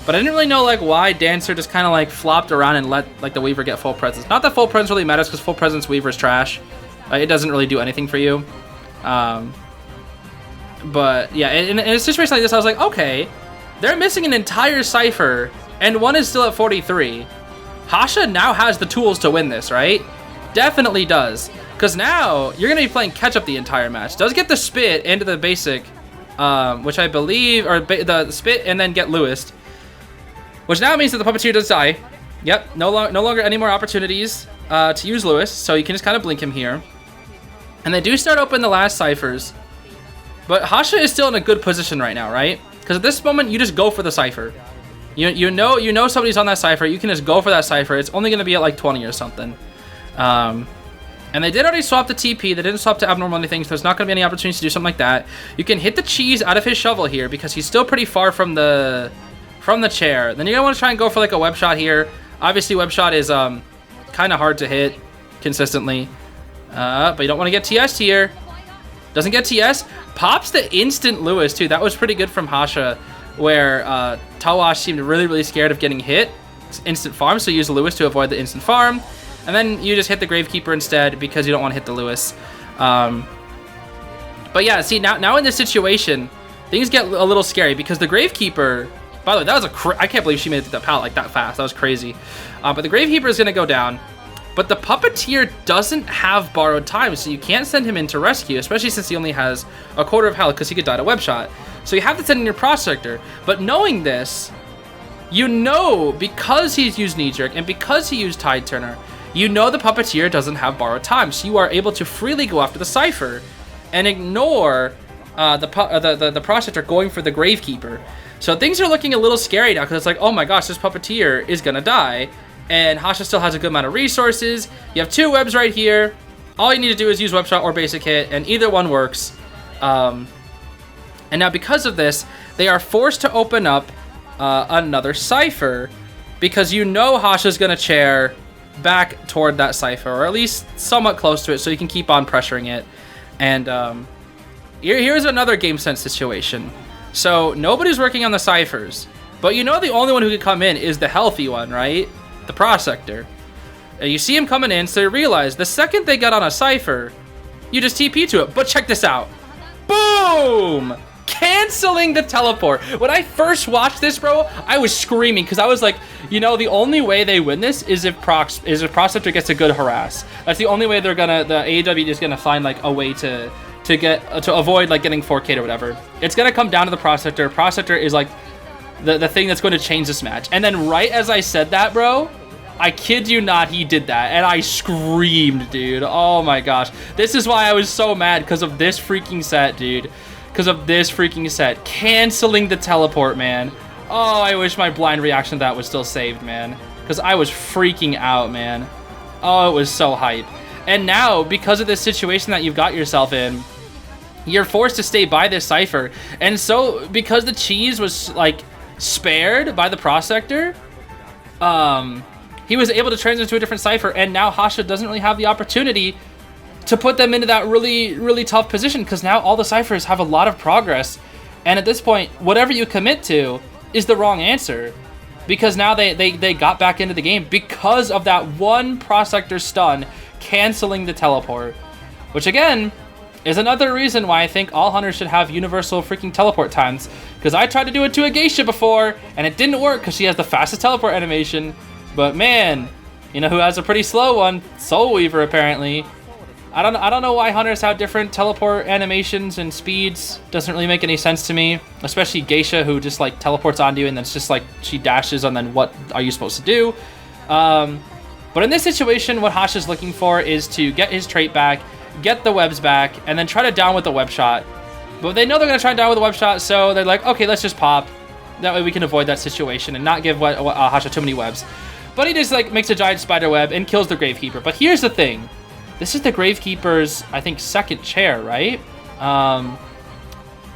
But I didn't really know, like, why Dancer just kind of, like, flopped around and let, like, the Weaver get full presence. Not that full presence really matters, because full presence Weaver's trash. It doesn't really do anything for you. But, yeah, in a situation like this, I was like, okay, they're missing an entire Cypher, and one is still at 43. Hasha now has the tools to win this, right? Definitely does. Because now, you're going to be playing catch-up the entire match. Does get the spit into the basic, which I believe, or the spit and then get Lewis. Which now means that the Puppeteer does die. Yep, no longer any more opportunities to use Lewis, so you can just kind of blink him here. And they do start open the last Cyphers. But Hasha is still in a good position right now, right? Because at this moment, you just go for the Cypher. You know somebody's on that Cypher, you can just go for that Cypher. It's only going to be at like 20 or something. And they did already swap the TP. They didn't swap to abnormal anything, so there's not going to be any opportunities to do something like that. You can hit the cheese out of his shovel here because he's still pretty far from the chair. Then you're going to want to try and go for like a web shot here. Obviously, web shot is kind of hard to hit consistently. But you don't want to get TS here. Doesn't get TS. Pops the instant Lewis too. That was pretty good from Hasha, where Tawash seemed really, really scared of getting hit. Instant farm, so use Lewis to avoid the instant farm. And then you just hit the Gravekeeper instead because you don't want to hit the Lewis. But yeah, see, now in this situation, things get a little scary because the Gravekeeper... By the way, that was I can't believe she made it to the pallet like that fast. That was crazy. But the Gravekeeper is going to go down. But the Puppeteer doesn't have borrowed time, so you can't send him in to rescue, especially since he only has a quarter of health because he could die to web shot. So you have to send in your Prospector. But knowing this, you know, because he's used Knee Jerk and because he used Tide Turner, you know the Puppeteer doesn't have borrowed time, so you are able to freely go after the Cypher and ignore the Prospector going for the Gravekeeper. So things are looking a little scary now because it's like, oh my gosh, this Puppeteer is gonna die. And Hasha still has a good amount of resources. You have two webs right here. All you need to do is use web shot or basic hit, and either one works. And now because of this, they are forced to open up another Cypher because you know Hasha's gonna chair back toward that Cypher, or at least somewhat close to it, so you can keep on pressuring it. And here's another game sense situation. So nobody's working on the Cyphers, but you know the only one who could come in is the healthy one, right? The Prospector. You see him coming in, so you realize the second they get on a Cypher, you just TP to it. But check this out. Boom! Canceling the teleport. When I first watched this, bro, I was screaming because I was like, you know, the only way they win this is if Prospector gets a good harass. That's the only way the AEW is gonna find like a way to avoid like getting 4K'd or whatever. It's gonna come down to the Prospector. Prospector is like the thing that's going to change this match. And then right as I said that, bro, I kid you not, he did that. And I screamed, dude. Oh my gosh. This is why I was so mad, because of this freaking set, dude. Because of this freaking set. Canceling the teleport, man. Oh, I wish my blind reaction to that was still saved, man. Because I was freaking out, man. Oh, it was so hype. And now, because of this situation that you've got yourself in, you're forced to stay by this Cypher. And so, because the cheese was, like, spared by the Prospector, he was able to transition to a different Cypher, and now Hasha doesn't really have the opportunity to put them into that really, really tough position, because now all the Cyphers have a lot of progress. And at this point, whatever you commit to is the wrong answer. Because now they got back into the game because of that one Prospector stun canceling the teleport. Which again, is another reason why I think all hunters should have universal freaking teleport times. Because I tried to do it to a Geisha before, and it didn't work because she has the fastest teleport animation. But man, you know who has a pretty slow one? Soul Weaver, apparently. I don't know why hunters have different teleport animations and speeds. Doesn't really make any sense to me. Especially Geisha, who just like teleports onto you and then it's just like she dashes, and then what are you supposed to do? But in this situation, what Hasha's looking for is to get his trait back, get the webs back, and then try to down with the web shot. But they know they're going to try to down with the web shot, so they're like, okay, let's just pop. That way we can avoid that situation and not give Hasha too many webs. But he just like makes a giant spider web and kills the Gravekeeper. But here's the thing. This is the Gravekeeper's, I think, second chair, right?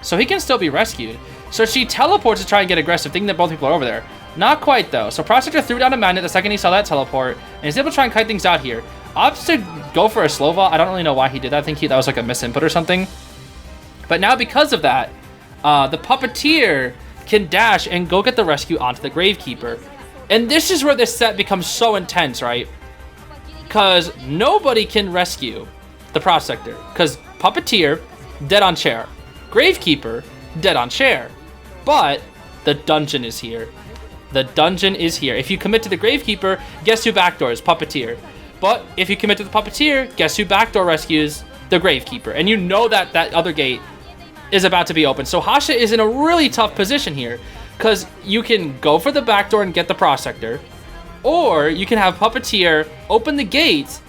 So he can still be rescued. So she teleports to try and get aggressive, thinking that both people are over there. Not quite, though. So Prospector threw down a magnet the second he saw that teleport, and he's able to try and kite things out here. Opts to go for a slow vault. I don't really know why he did that. I think that was like a misinput or something. But now because of that, the Puppeteer can dash and go get the rescue onto the Gravekeeper. And this is where this set becomes so intense, right? Because nobody can rescue the Prospector. Because Puppeteer, dead on chair. Gravekeeper, dead on chair. But the dungeon is here. The dungeon is here. If you commit to the Gravekeeper, guess who backdoors? Puppeteer. But if you commit to the Puppeteer, guess who backdoor rescues? The Gravekeeper. And you know that that other gate is about to be open. So Hasha is in a really tough position here. Because you can go for the backdoor and get the Prospector. Or you can have Puppeteer open the gate,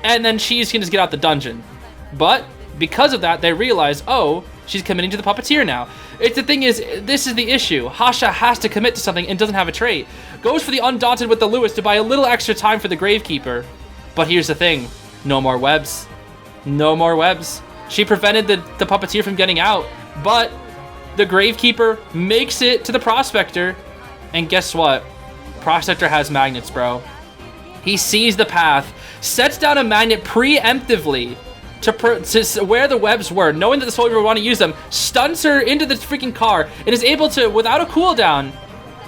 and then she's can just get out the dungeon. But because of that, they realize, oh, she's committing to the Puppeteer now. The thing is, this is the issue. Hasha has to commit to something and doesn't have a trait. Goes for the Undaunted with the Lewis to buy a little extra time for the Gravekeeper. But here's the thing. No more webs. No more webs. She prevented the Puppeteer from getting out. But the Gravekeeper makes it to the Prospector. And guess what? Prospector has magnets, bro. He sees the path, sets down a magnet preemptively to where the webs were, knowing that the soldier would want to use them, stuns her into the freaking car, and is able to, without a cooldown,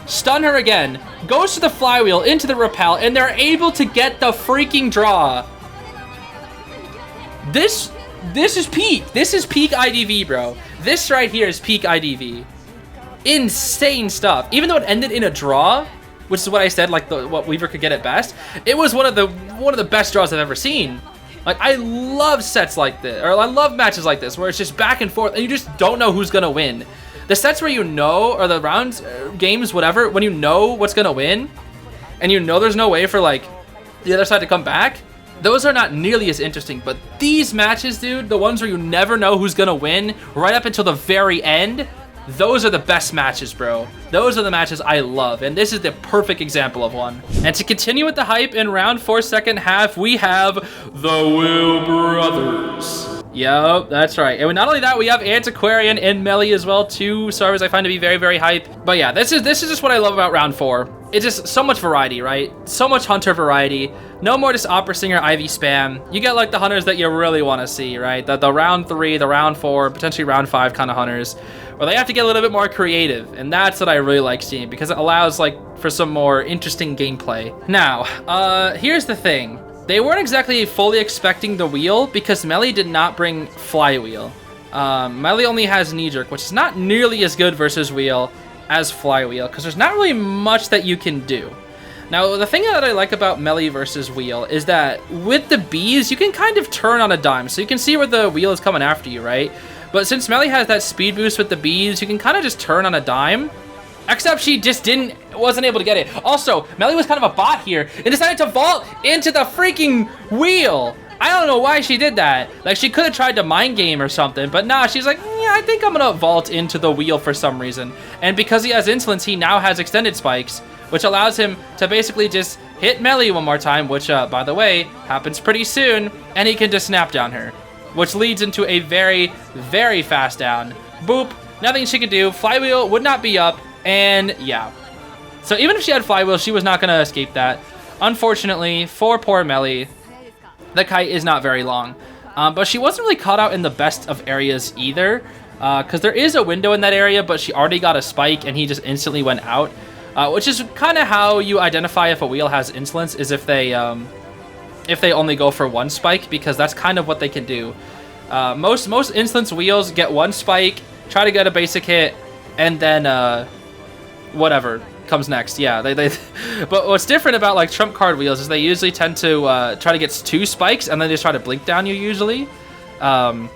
stun her again, goes to the flywheel, into the rappel, and they're able to get the freaking draw. This is peak. This is peak IDV, bro. This right here is peak IDV. Insane stuff. Even though it ended in a draw, which is what I said, like what Weaver could get at best, it was one of the best draws I've ever seen. Like, I love sets like this, or I love matches like this, where it's just back and forth, and you just don't know who's gonna win. The sets where you know, or the rounds, games, whatever, when you know what's gonna win, and you know there's no way for, like, the other side to come back, those are not nearly as interesting. But these matches, dude, the ones where you never know who's gonna win, right up until the very end, those are the best matches, bro. Those are the matches I love, and this is the perfect example of one. And to continue with the hype, in round 4 second half, we have the Will Brothers. Yup, that's right. And not only that, we have Antiquarian and Melee as well, two servers I find to be very, very hype. But yeah, this is just what I love about round 4. It's just so much variety, right? So much hunter variety. No more just Opera Singer IV spam. You get like the hunters that you really want to see, right? The round 3, the round 4, potentially round 5 kind of hunters, where they have to get a little bit more creative. And that's what I really like seeing, because it allows like for some more interesting gameplay. Now, here's the thing. They weren't exactly fully expecting the wheel, because Melee did not bring Flywheel. Melee only has Knee Jerk, which is not nearly as good versus Wheel as Flywheel, because there's not really much that you can do. Now, the thing that I like about Melee versus Wheel is that with the bees, you can kind of turn on a dime, so you can see where the wheel is coming after you, right? But since Melee has that speed boost with the bees, you can kind of just turn on a dime Except she just wasn't able to get it. Also, Melly was kind of a bot here and decided to vault into the freaking wheel. I don't know why she did that. Like, she could have tried to mind game or something, but nah, she's like, yeah, I think I'm gonna vault into the wheel for some reason. And because he has insolence, he now has extended spikes, which allows him to basically just hit Melly one more time, which, by the way, happens pretty soon, and he can just snap down her, which leads into a very, very fast down. Boop, nothing she could do. Flywheel would not be up, and yeah. So even if she had Flywheel, she was not gonna escape that. Unfortunately, for poor Melly, the kite is not very long. But she wasn't really caught out in the best of areas either, because there is a window in that area, but she already got a spike, and he just instantly went out. Which is kind of how you identify if a wheel has insolence, is if they only go for one spike, because that's kind of what they can do. Most insolence wheels get one spike, try to get a basic hit, and then whatever comes next. Yeah, but what's different about like trump card wheels is they usually tend to try to get 2 spikes and then just try to blink down you usually. Because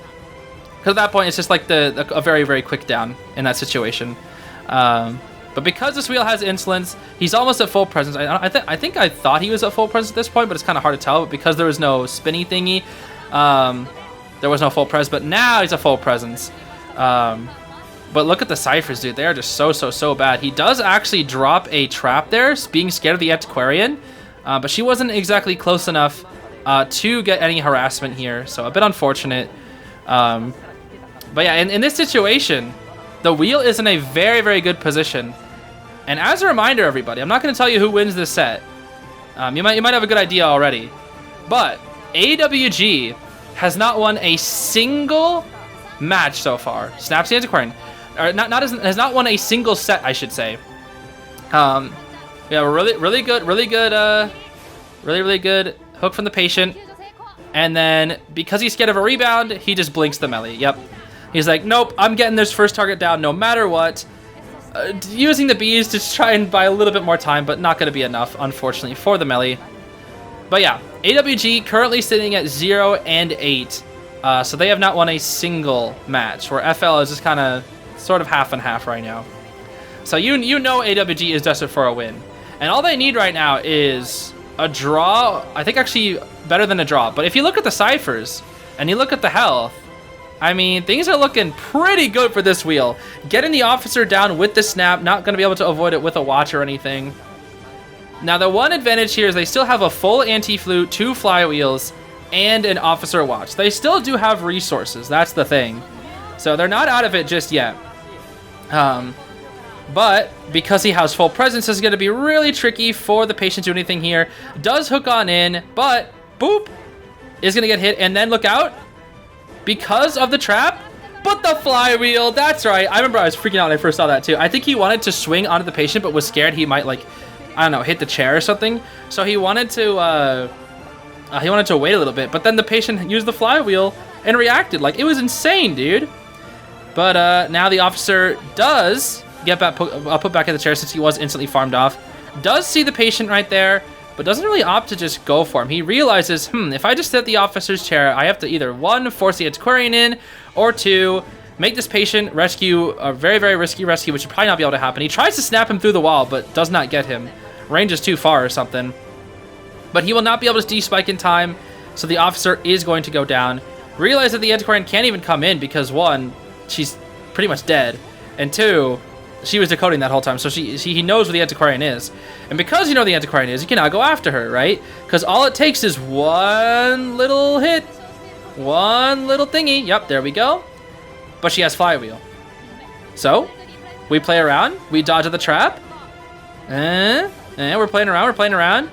at that point it's just like a very, very quick down in that situation. But because this wheel has insolence, he's almost at full presence. I think I thought he was at full presence at this point, but it's kind of hard to tell. But because there was no spinny thingy, there was no full pres. But now he's a full presence. But look at the ciphers, dude. They are just so bad. He does actually drop a trap there, being scared of the Antiquarian. But she wasn't exactly close enough to get any harassment here. So a bit unfortunate. But yeah, in this situation, the wheel is in a very, very good position. And as a reminder, everybody, I'm not going to tell you who wins this set. You might have a good idea already. But AWG has not won a single match so far. Snaps the Antiquarian. Or has not won a single set, I should say. Yeah, really good hook from the patient. And then because he's scared of a rebound, he just blinks the melee. Yep. He's like, nope, I'm getting this first target down no matter what. Using the bees to try and buy a little bit more time, but not going to be enough, unfortunately, for the melee. But yeah, AWG currently sitting at 0-8. So they have not won a single match, where FL is just kind of sort of half and half right now. So you know AWG is desperate for a win. And all they need right now is a draw. I think actually better than a draw. But if you look at the ciphers and you look at the health, I mean, things are looking pretty good for this wheel. Getting the officer down with the snap, not going to be able to avoid it with a watch or anything. Now, the one advantage here is they still have a full anti-flute, 2 flywheels, and an officer watch. They still do have resources. That's the thing. So they're not out of it just yet. But because he has full presence, it's going to be really tricky for the patient to do anything here. Does hook on in, but boop, is going to get hit. And then look out. Because of the trap, but the flywheel, that's right. I remember I was freaking out when I first saw that too. I think he wanted to swing onto the patient, but was scared he might, like, I don't know, hit the chair or something. So he wanted to wait a little bit, but then the patient used the flywheel and reacted. Like, it was insane, dude. But now the officer does get back, put back in the chair since he was instantly farmed off. Does see the patient right there, but doesn't really opt to just go for him. He realizes, if I just hit the officer's chair, I have to either 1, force the Antiquarian in, or 2, make this patient rescue a very, very risky rescue, which would probably not be able to happen. He tries to snap him through the wall, but does not get him. Range is too far or something. But he will not be able to de-spike in time, so the officer is going to go down. Realize that the Antiquarian can't even come in because 1, she's pretty much dead, and 2, she was decoding that whole time, so he knows where the Antiquarian is. And because you know the Antiquarian is, you can now go after her, right? Because all it takes is 1 little hit. 1 little thingy. Yep, there we go. But she has flywheel. So, we play around. We dodge at the trap. And we're playing around.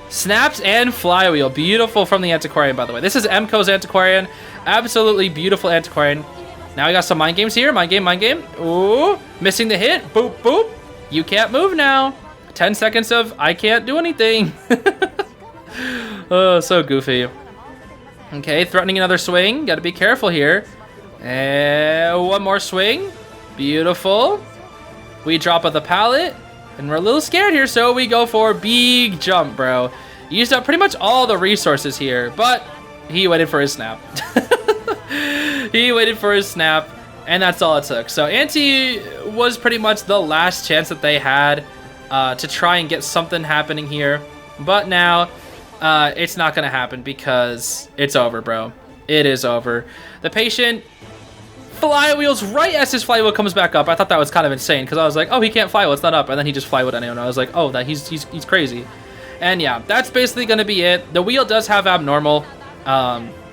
Snaps and flywheel. Beautiful from the Antiquarian, by the way. This is Emco's Antiquarian. Absolutely beautiful Antiquarian. Now we got some mind games here. Mind game. Ooh, missing the hit. Boop, boop. You can't move now. 10 seconds of I can't do anything. Oh, so goofy. Okay, threatening another swing. Got to be careful here. And 1 more swing. Beautiful. We drop at the pallet. And we're a little scared here, so we go for big jump, bro. Used up pretty much all the resources here, but he waited for his snap. He waited for his snap, And that's all it took. So Ante was pretty much the last chance that they had to try and get something happening here. But now it's not going to happen because it's over, bro. It is over. The patient flywheels right as his flywheel comes back up. I thought that was kind of insane because I was like, oh, he can't flywheel. It's not up. And then he just flywheeled anyway. And I was like, oh, that he's crazy. And yeah, that's basically going to be it. The wheel does have abnormal.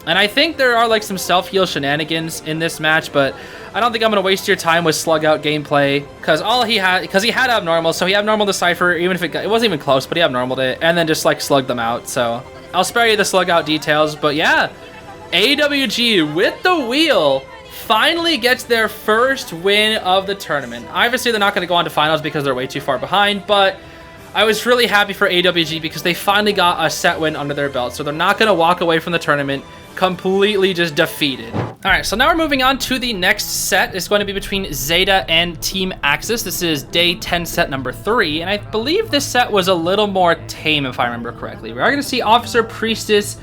And I think there are like some self-heal shenanigans in this match, but I don't think I'm going to waste your time with slug out gameplay because he had abnormal, so he abnormal the Cypher, even if it wasn't even close, but he abnormaled it, and then just like slugged them out. So I'll spare you the slug out details, but yeah, AWG with the wheel finally gets their first win of the tournament. Obviously, they're not going to go on to finals because they're way too far behind, but I was really happy for AWG because they finally got a set win under their belt, so they're not going to walk away from the tournament completely just defeated. All right, so now we're moving on to the next set. It's going to be between ZETA and Team AXIZ. This is day 10 set number 3, and I believe this set was a little more tame if I remember correctly. We are going to see Officer, Priestess,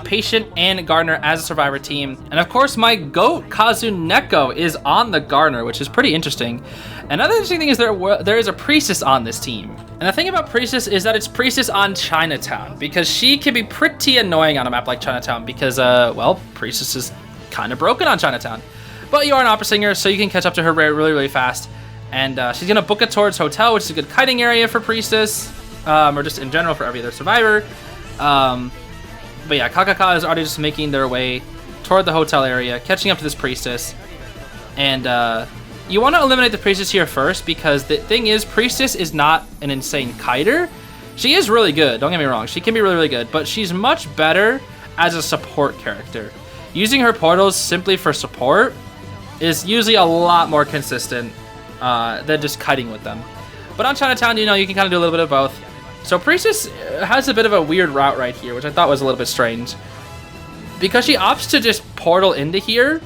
Patient, and Gardener as a survivor team. And of course, my GOAT Kazuneko is on the Gardener, which is pretty interesting. Another interesting thing is there is a Priestess on this team. And the thing about Priestess is that it's Priestess on Chinatown, because she can be pretty annoying on a map like Chinatown because, well, Priestess is kind of broken on Chinatown. But you are an opera singer, so you can catch up to her really, really fast. And she's going to book it towards Hotel, which is a good kiting area for Priestess, or just in general for every other survivor. But yeah, KKK is already just making their way toward the hotel area, catching up to this Priestess. And you want to eliminate the Priestess here first, because the thing is, Priestess is not an insane kiter. She is really good, don't get me wrong. She can be really, really good, but she's much better as a support character. Using her portals simply for support is usually a lot more consistent than just kiting with them. But on Chinatown, you know, you can kind of do a little bit of both. So Priestess has a bit of a weird route right here, which I thought was a little bit strange, because she opts to just portal into here,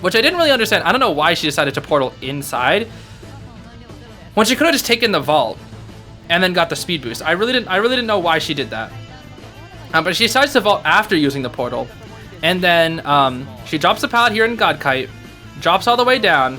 which I didn't really understand. I don't know why she decided to portal inside when she could have just taken the vault and then got the speed boost. I really didn't know why she did that. But she decides to vault after using the portal, and then she drops the pallet here in Godkite, drops all the way down,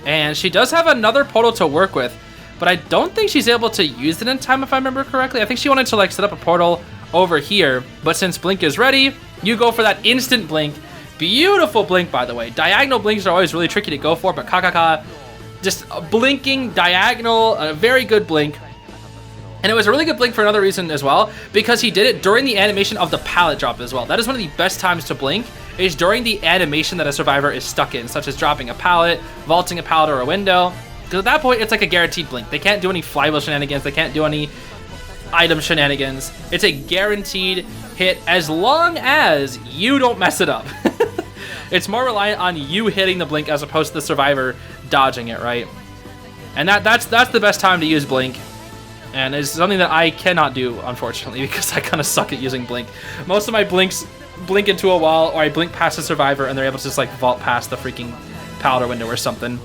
and she does have another portal to work with, but I don't think she's able to use it in time if I remember correctly. I think she wanted to like set up a portal over here, but since Blink is ready, you go for that instant Blink. Beautiful Blink, by the way. Diagonal Blinks are always really tricky to go for, but KKK just blinking diagonal, a very good Blink. And it was a really good Blink for another reason as well, because he did it during the animation of the pallet drop as well. That is one of the best times to Blink, is during the animation that a survivor is stuck in, such as dropping a pallet, vaulting a pallet or a window. Because at that point, it's like a guaranteed Blink. They can't do any flywheel shenanigans. They can't do any item shenanigans. It's a guaranteed hit as long as you don't mess it up. It's more reliant on you hitting the Blink as opposed to the survivor dodging it, right? And that's the best time to use Blink. And it's something that I cannot do, unfortunately, because I kind of suck at using Blink. Most of my Blinks blink into a wall, or I blink past the survivor, and they're able to just like vault past the freaking powder window or something.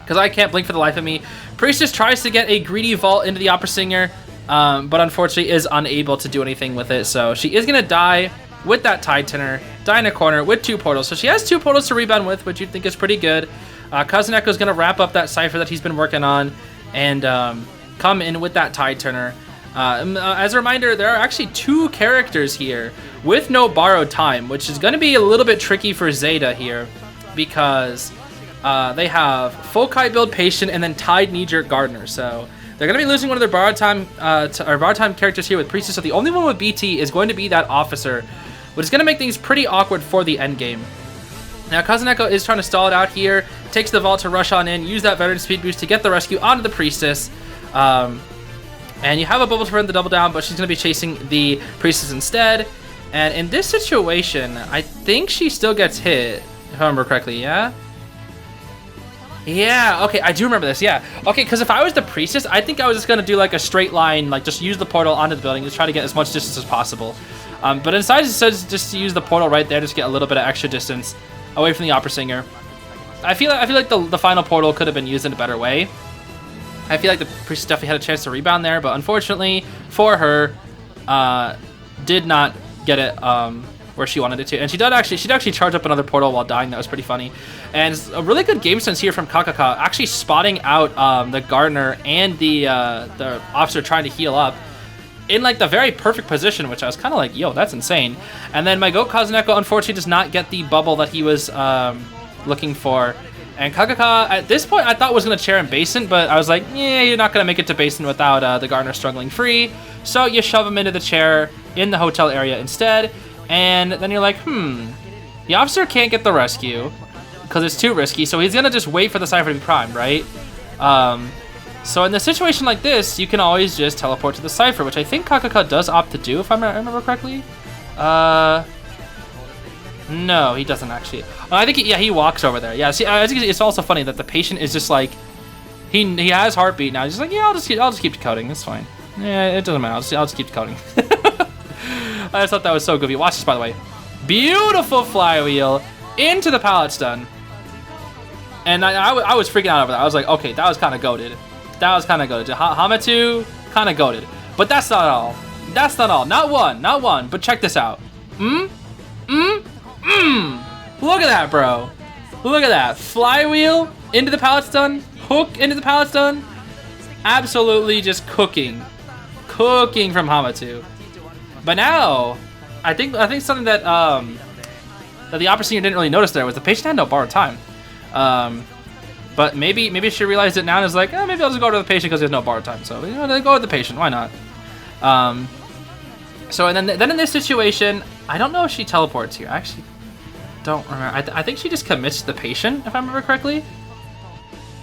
Because I can't Blink for the life of me. Priestess tries to get a greedy vault into the opera singer, but unfortunately is unable to do anything with it. So she is going to die with that Tide Tinner, die in a corner with 2 portals. So she has 2 portals to rebound with, which you'd think is pretty good. Kazuneko is going to wrap up that Cypher that he's been working on and come in with that Tide Turner. As a reminder, there are actually 2 characters here with no borrowed time, which is going to be a little bit tricky for ZETA here, because they have full kite build Patient and then Tide Knee-Jerk Gardener. So they're going to be losing one of their borrowed time characters here with Priestess. So the only one with BT is going to be that Officer, which is going to make things pretty awkward for the end game. Now, Kazuneko is trying to stall it out here, takes the vault to rush on in, use that veteran speed boost to get the rescue onto the Priestess. And you have a bubble to prevent the double down, but she's going to be chasing the Priestess instead. And in this situation, I think she still gets hit, if I remember correctly, yeah? Yeah, okay, I do remember this, yeah. Okay, because if I was the Priestess, I think I was just going to do like a straight line, like just use the portal onto the building, just try to get as much distance as possible. But instead, it says just to use the portal right there, just get a little bit of extra distance away from the opera singer. I feel like the final portal could have been used in a better way. I feel like the Priestess definitely had a chance to rebound there, but unfortunately for her, did not get it where she wanted it to. And she'd actually charge up another portal while dying. That was pretty funny. And it's a really good game sense here from Kakaka, actually spotting out the gardener and the officer trying to heal up in like the very perfect position, which I was kind of like, yo, that's insane. And then my goat Kazuneko unfortunately does not get the bubble that he was looking for. And Kakaka, at this point, I thought was going to chair in Basin, but I was like, yeah, you're not going to make it to Basin without the gardener struggling free. So you shove him into the chair in the hotel area instead. And then you're like, the officer can't get the rescue because it's too risky. So he's going to just wait for the Cypher to be primed, right? So in a situation like this, you can always just teleport to the Cypher, which I think Kakaka does opt to do, if I remember correctly. No, he doesn't actually. I think he walks over there. Yeah, see, I think it's also funny that the patient is just like, he has heartbeat now. He's just like, yeah, I'll just keep decoding. It's fine. Yeah, it doesn't matter. I'll just keep decoding. I just thought that was so goofy. Watch this, by the way. Beautiful flywheel into the pallet stun. And I was freaking out over that. I was like, okay, that was kind of goated. That was kind of goated. Hamato, kind of goated. But that's not all. That's not all. Not one. But check this out. Look at that, bro. Look at that. Flywheel into the pallet stun. Hook into the pallet stun. Absolutely just cooking. Cooking from Hamato. But now, I think something that that the opera senior didn't really notice there was the patient had no borrowed time. But maybe she realized it now and is like, maybe I'll just go to the patient because there's no borrowed time. So then go with the patient. Why not? So and then in this situation, I don't know if she teleports here. I actually don't remember. I think she just commits to the patient, if I remember correctly.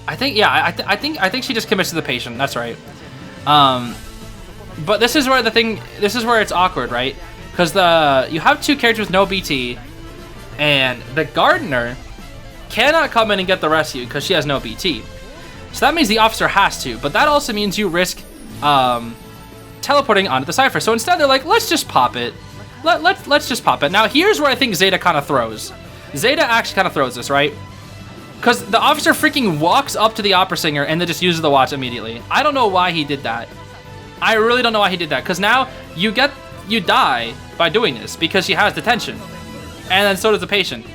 I think I think she just commits to the patient. That's right. But this is where it's awkward, right? Because you have two characters with no BT, and the gardener cannot come in and get the rescue because she has no BT. So that means the officer has to, but that also means you risk teleporting onto the Cypher. So instead they're like, let's just pop it. Let's just pop it. Now here's where I think ZETA kind of throws. ZETA actually kind of throws this, right? Because the officer freaking walks up to the opera singer and then just uses the watch immediately. I don't know why he did that. I really don't know why he did that. Because now you die by doing this because she has detention. And then so does the patient.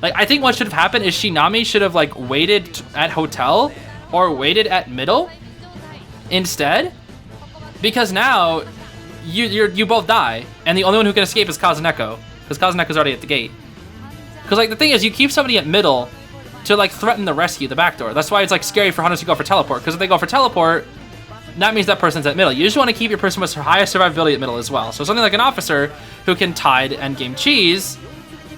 Like, I think what should have happened is Shinami should have, like, waited at hotel or waited at middle instead. Because now you both die. And the only one who can escape is Kazuneko. Because Kazuneko's already at the gate. Because, like, the thing is, you keep somebody at middle to, like, threaten the rescue, the back door. That's why it's, like, scary for hunters to go for teleport. Because if they go for teleport, that means that person's at middle. You just want to keep your person with highest survivability at middle as well. So something like an officer who can tide and game cheese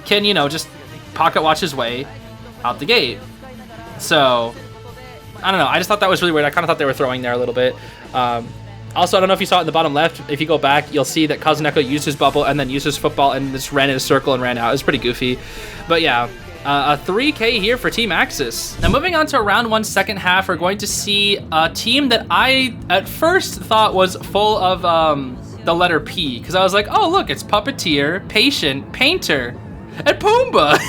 can, just pocket watch his way out the gate. So, I don't know. I just thought that was really weird. I kind of thought they were throwing there a little bit. Also, I don't know if you saw it in the bottom left. If you go back, you'll see that Kazuneko used his bubble and then used his football and just ran in a circle and ran out. It was pretty goofy. But yeah, a 3K here for Team AXIZ. Now, moving on to round one, second half, we're going to see a team that I, at first, thought was full of the letter P. Because I was like, oh, look, it's Puppeteer, Patient, Painter, and Pumbaa.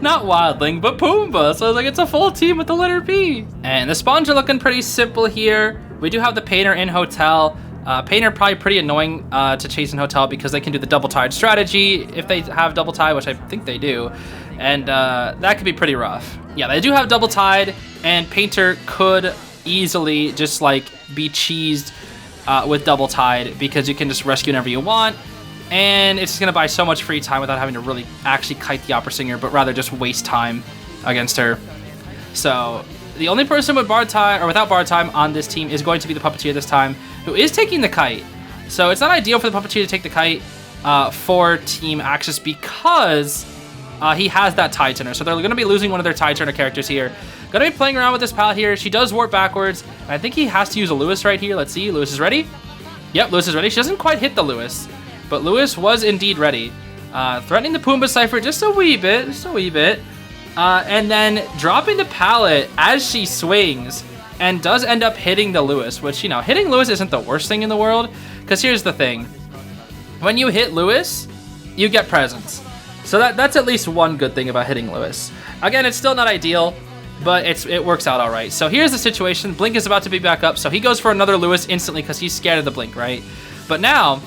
Not Wildling, but Pumbaa. So I was like, it's a full team with the letter P. And the spawns are looking pretty simple here. We do have the Painter in Hotel. Painter probably pretty annoying to chase in Hotel because they can do the double tide strategy if they have double tide, which I think they do. And that could be pretty rough. Yeah, they do have double tide, and Painter could easily just like be cheesed with double tide because you can just rescue whenever you want. And it's just going to buy so much free time without having to really actually kite the opera singer, but rather just waste time against her. So the only person with borrowed time or without borrowed time on this team is going to be the Puppeteer this time, who is taking the kite. So it's not ideal for the Puppeteer to take the kite for Team AXIZ because he has that tide turner. So they're going to be losing one of their tide turner characters here. Going to be playing around with this palette here. She does warp backwards. And I think he has to use a Lewis right here. Let's see. Lewis is ready. Yep, Lewis is ready. She doesn't quite hit the Lewis, but Lewis was indeed ready. Threatening the Pumbaa Cypher just a wee bit. And then dropping the pallet as she swings and does end up hitting the Lewis, which, hitting Lewis isn't the worst thing in the world. Because here's the thing. When you hit Lewis, you get presents. So that's at least one good thing about hitting Lewis. Again, it's still not ideal, but it works out all right. So here's the situation. Blink is about to be back up, so he goes for another Lewis instantly because he's scared of the Blink, right? But now,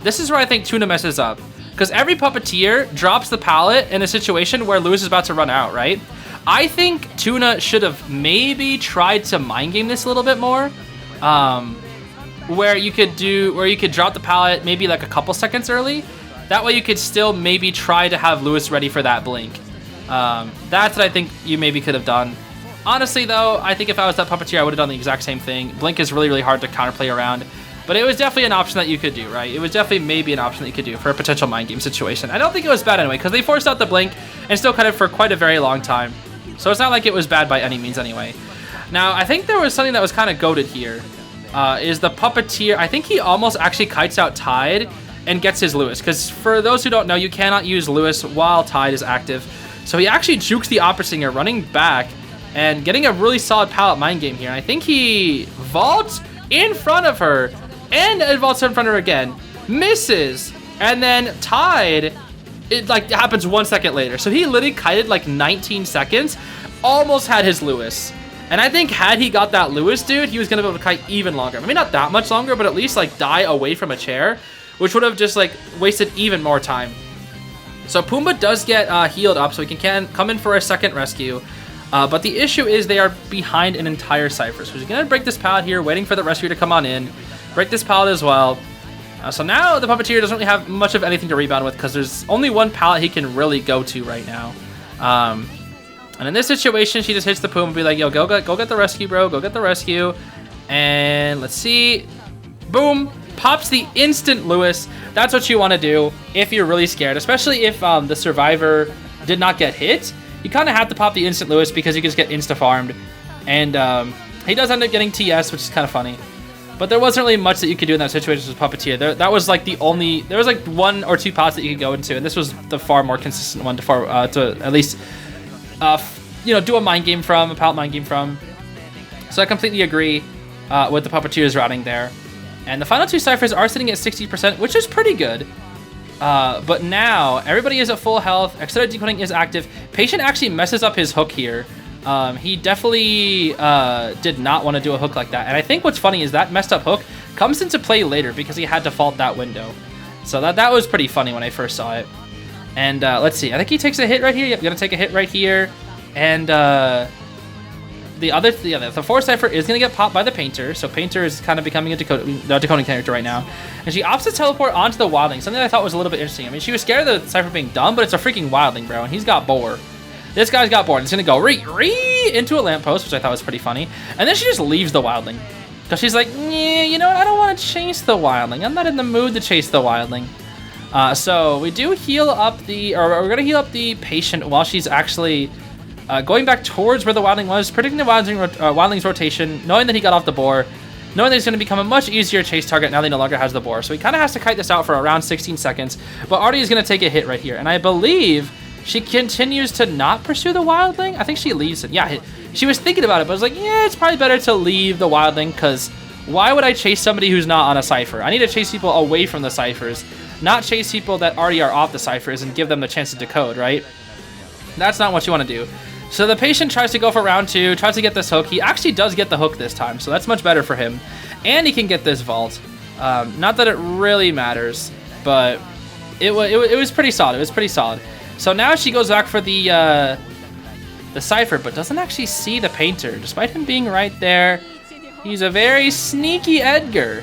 this is where I think Tuna messes up. Because every puppeteer drops the pallet in a situation where Lewis is about to run out, right? I think Tuna should have maybe tried to mind game this a little bit more. Where you could drop the pallet maybe like a couple seconds early. That way you could still maybe try to have Lewis ready for that blink. That's what I think you maybe could have done. Honestly though, I think if I was that puppeteer, I would have done the exact same thing. Blink is really, really hard to counterplay around. But it was definitely an option that you could do, right? It was definitely maybe an option that you could do for a potential mind game situation. I don't think it was bad anyway, because they forced out the blink and still cut it for quite a very long time. So it's not like it was bad by any means anyway. Now, I think there was something that was kind of goated here. Is the puppeteer, I think he almost actually kites out Tide and gets his Lewis. Because for those who don't know, you cannot use Lewis while Tide is active. So he actually jukes the Opera Singer running back and getting a really solid pallet mind game here. And I think he vaults in front of her. And it vaults in front of her again, misses, and then Tide, it like happens 1 second later. So he literally kited like 19 seconds, almost had his Lewis. And I think had he got that Lewis, dude, he was gonna be able to kite even longer. Maybe not that much longer, but at least like die away from a chair, which would have just like wasted even more time. So Pumbaa does get healed up, so he can come in for a second rescue. But the issue is they are behind an entire Cypher. So he's gonna break this pallet here, waiting for the rescue to come on in. Break this pallet as well. So now the puppeteer doesn't really have much of anything to rebound with because there's only one pallet he can really go to right now. And in this situation, she just hits the Puma and be like, yo, go get the rescue, bro. Go get the rescue. And let's see. Boom. Pops the instant Lewis. That's what you want to do if you're really scared, especially if the survivor did not get hit. You kind of have to pop the instant Lewis because you can just get insta-farmed. And he does end up getting TS, which is kind of funny. But there wasn't really much that you could do in that situation with Puppeteer. That was like the only... There was like 1 or 2 pallets that you could go into, and this was the far more consistent one to at least, do a mind game from, a pallet mind game from. So I completely agree with the Puppeteer's routing there. And the final 2 ciphers are sitting at 60%, which is pretty good. But now, everybody is at full health. Accelerated decoding is active. Patient actually messes up his hook here. He definitely did not want to do a hook like that. And I think what's funny is that messed up hook comes into play later because he had to fault that window. So that was pretty funny when I first saw it. And let's see. I think he takes a hit right here. Yep, going to take a hit right here. And the 4th cipher is going to get popped by the Painter. So Painter is kind of becoming a decoding character right now. And she opts to teleport onto the Wildling. Something that I thought was a little bit interesting. I mean, she was scared of the cipher being dumb, but it's a freaking Wildling, bro. And he's got Boar. This guy's got bored. It's going to go into a lamppost, which I thought was pretty funny. And then she just leaves the Wildling. Because she's like, yeah, you know what? I don't want to chase the Wildling. I'm not in the mood to chase the Wildling. So we do heal up we're going to heal up the Patient while she's actually going back towards where the Wildling was, predicting the Wildling's rotation, knowing that he got off the Boar, knowing that he's going to become a much easier chase target now that he no longer has the Boar. So he kind of has to kite this out for around 16 seconds. But Artie is going to take a hit right here. And I believe... she continues to not pursue the Wildling. I think she leaves it. Yeah, she was thinking about it, but I was like, yeah, it's probably better to leave the Wildling because why would I chase somebody who's not on a cipher? I need to chase people away from the ciphers, not chase people that already are off the ciphers and give them the chance to decode, right? That's not what you want to do. So the Patient tries to go for round 2, tries to get this hook. He actually does get the hook this time, so that's much better for him. And he can get this vault. Not that it really matters, but it was pretty solid. It was pretty solid. So now she goes back for the cipher, but doesn't actually see the Painter. Despite him being right there, he's a very sneaky Edgar,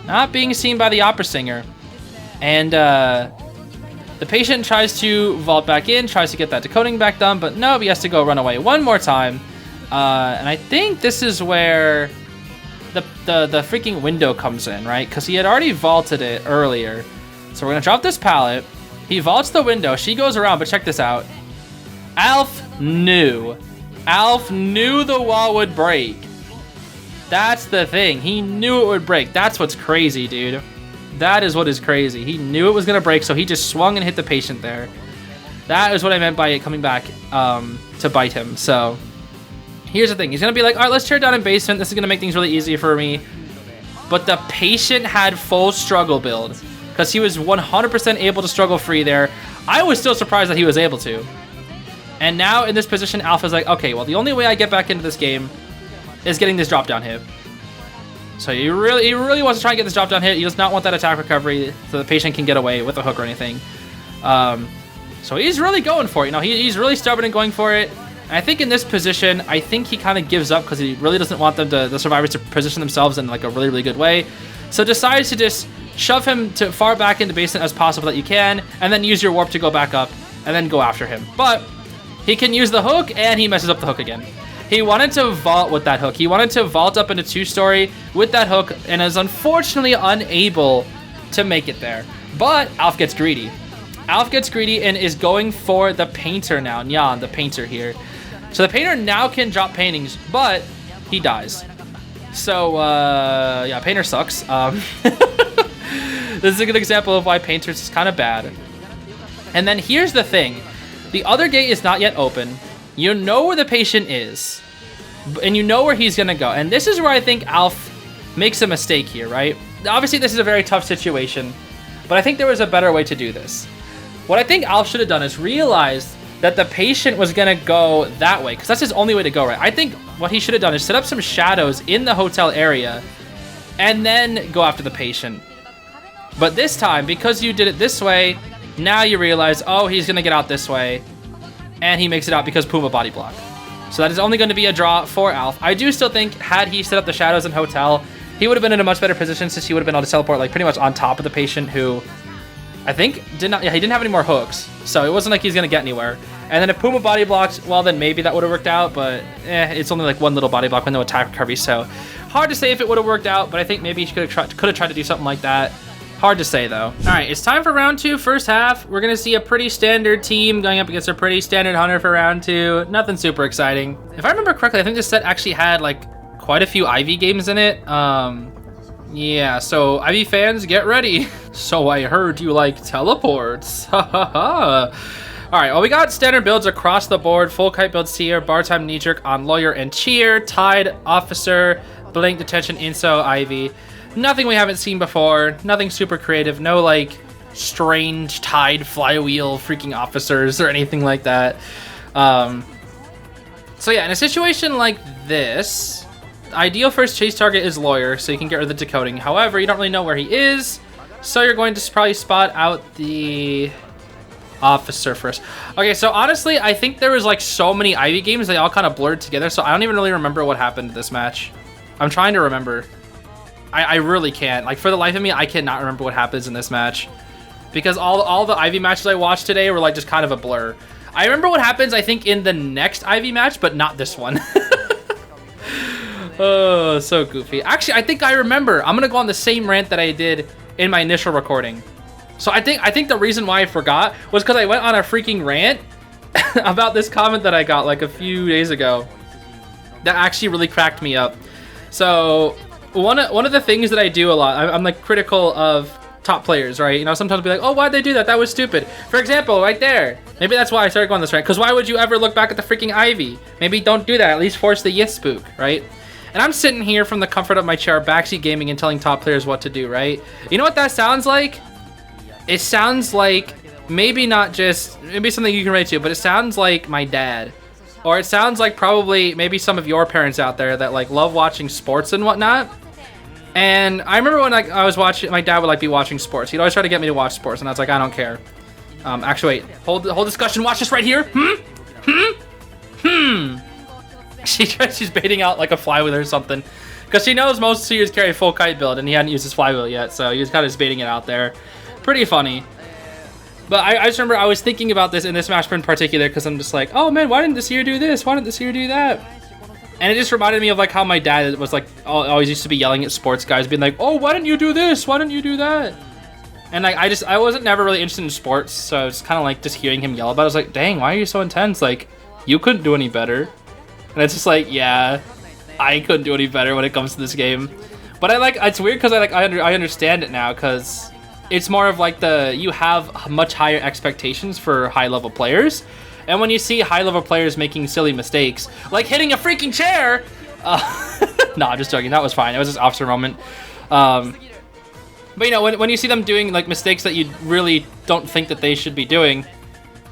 not being seen by the Opera Singer. And the Patient tries to vault back in, tries to get that decoding back done, but no, he has to go run away one more time. And I think this is where the freaking window comes in, right? Because he had already vaulted it earlier. So we're going to drop this pallet. He vaults the window. She goes around, but check this out. Alf knew. Alf knew the wall would break. That's the thing. He knew it would break. That's what's crazy, dude. That is what is crazy. He knew it was going to break, so he just swung and hit the Patient there. That is what I meant by it coming back to bite him. So here's the thing. He's going to be like, all right, let's tear down in basement. This is going to make things really easy for me. But the Patient had full struggle build. Because he was 100% able to struggle free there. I was still surprised that he was able to. And now in this position, Alpha's like, okay, well, the only way I get back into this game is getting this drop down hit. So he really wants to try and get this drop down hit. He does not want that attack recovery so the patient can get away with a hook or anything. So he's really going for it. You know, he's really stubborn and going for it. And I think in this position, I think he kind of gives up because he really doesn't want the survivors to position themselves in like a really good way. So decides to just shove him to far back into basement as possible that you can, and then use your warp to go back up and then go after him. But he can use the hook, and he messes up the hook again. He wanted to vault with that hook. He wanted to vault up into 2-story with that hook, and is unfortunately unable to make it there. But Alf gets greedy. Alf gets greedy and is going for the painter now. Nyan, the painter here. So the painter now can drop paintings, but he dies. So, yeah, painter sucks. This is a good example of why painters is kind of bad. And then here's the thing. The other gate is not yet open. You know where the patient is, and you know where he's going to go. And this is where I think Alf makes a mistake here, right? Obviously, this is a very tough situation, but I think there was a better way to do this. What I think Alf should have done is realized that the patient was going to go that way, because that's his only way to go, right? I think what he should have done is set up some shadows in the hotel area and then go after the patient. But this time, because you did it this way, now you realize, oh, he's going to get out this way. And he makes it out because Puma body block. So that is only going to be a draw for Alf. I do still think, had he set up the shadows in hotel, he would have been in a much better position since he would have been able to teleport like pretty much on top of the patient who, I think, he didn't have any more hooks. So it wasn't like he's going to get anywhere. And then if Puma body blocked, well, then maybe that would have worked out. But it's only like one little body block with no attack recovery. So hard to say if it would have worked out. But I think maybe he could have tried to do something like that. Hard to say, though. All right, it's time for round 2, first half. We're going to see a pretty standard team going up against a pretty standard hunter for round 2. Nothing super exciting. If I remember correctly, I think this set actually had, like, quite a few Ivy games in it. Yeah, so Ivy fans, get ready. So I heard you like teleports. Ha ha ha. All right, well, we got standard builds across the board. Full kite builds here. Bar time, knee-jerk on lawyer and cheer. Tide, officer, blink, detention, inso, Ivy. Nothing we haven't seen before. Nothing super creative. No, like, strange tide flywheel freaking officers or anything like that. So yeah, in a situation like this, the ideal first chase target is lawyer, so you can get rid of the decoding. However, you don't really know where he is, so you're going to probably spot out the officer first. Okay, so honestly, I think there was like so many Ivy games, they all kind of blurred together, so I don't even really remember what happened to this match. I'm trying to remember. I really can't. Like, for the life of me, I cannot remember what happens in this match. Because all the Ivy matches I watched today were, like, just kind of a blur. I remember what happens, I think, in the next Ivy match, but not this one. Oh, so goofy. Actually, I think I remember. I'm going to go on the same rant that I did in my initial recording. So I think the reason why I forgot was because I went on a freaking rant about this comment that I got, like, a few days ago. That actually really cracked me up. So one of the things that I do a lot, I'm like critical of top players, right? You know, sometimes I'll be like, oh, why'd they do that? That was stupid. For example, right there. Maybe that's why I started going this rant. Because why would you ever look back at the freaking Ivy? Maybe don't do that. At least force the yes spook, right? And I'm sitting here from the comfort of my chair, backseat gaming and telling top players what to do, right? You know what that sounds like? It sounds like maybe not just, maybe something you can relate to, but it sounds like my dad. Or it sounds like probably maybe some of your parents out there that like love watching sports and whatnot. And I remember when I was watching, my dad would like be watching sports. He'd always try to get me to watch sports, and I was like, I don't care. Actually, wait, hold discussion. Watch this right here. She's baiting out like a flywheel or something, because she knows most seers carry full kite build, and he hadn't used his flywheel yet, so he was kind of just baiting it out there. Pretty funny. But I just remember I was thinking about this in this match in particular, because I'm just like, oh man, why didn't this seer do this? Why didn't this seer do that? And it just reminded me of like how my dad was like always used to be yelling at sports guys, being like, oh, why didn't you do this? Why didn't you do that? And like I wasn't never really interested in sports, so it's kind of like just hearing him yell about it. I was like, dang, why are you so intense? Like, you couldn't do any better. And it's just like, yeah, I couldn't do any better when it comes to this game. But it's weird because I understand it now, because it's more of like you have much higher expectations for high level players. And when you see high-level players making silly mistakes, like hitting a freaking chair, no, I'm just joking. That was fine. It was just officer moment. But you know, when you see them doing like mistakes that you really don't think that they should be doing,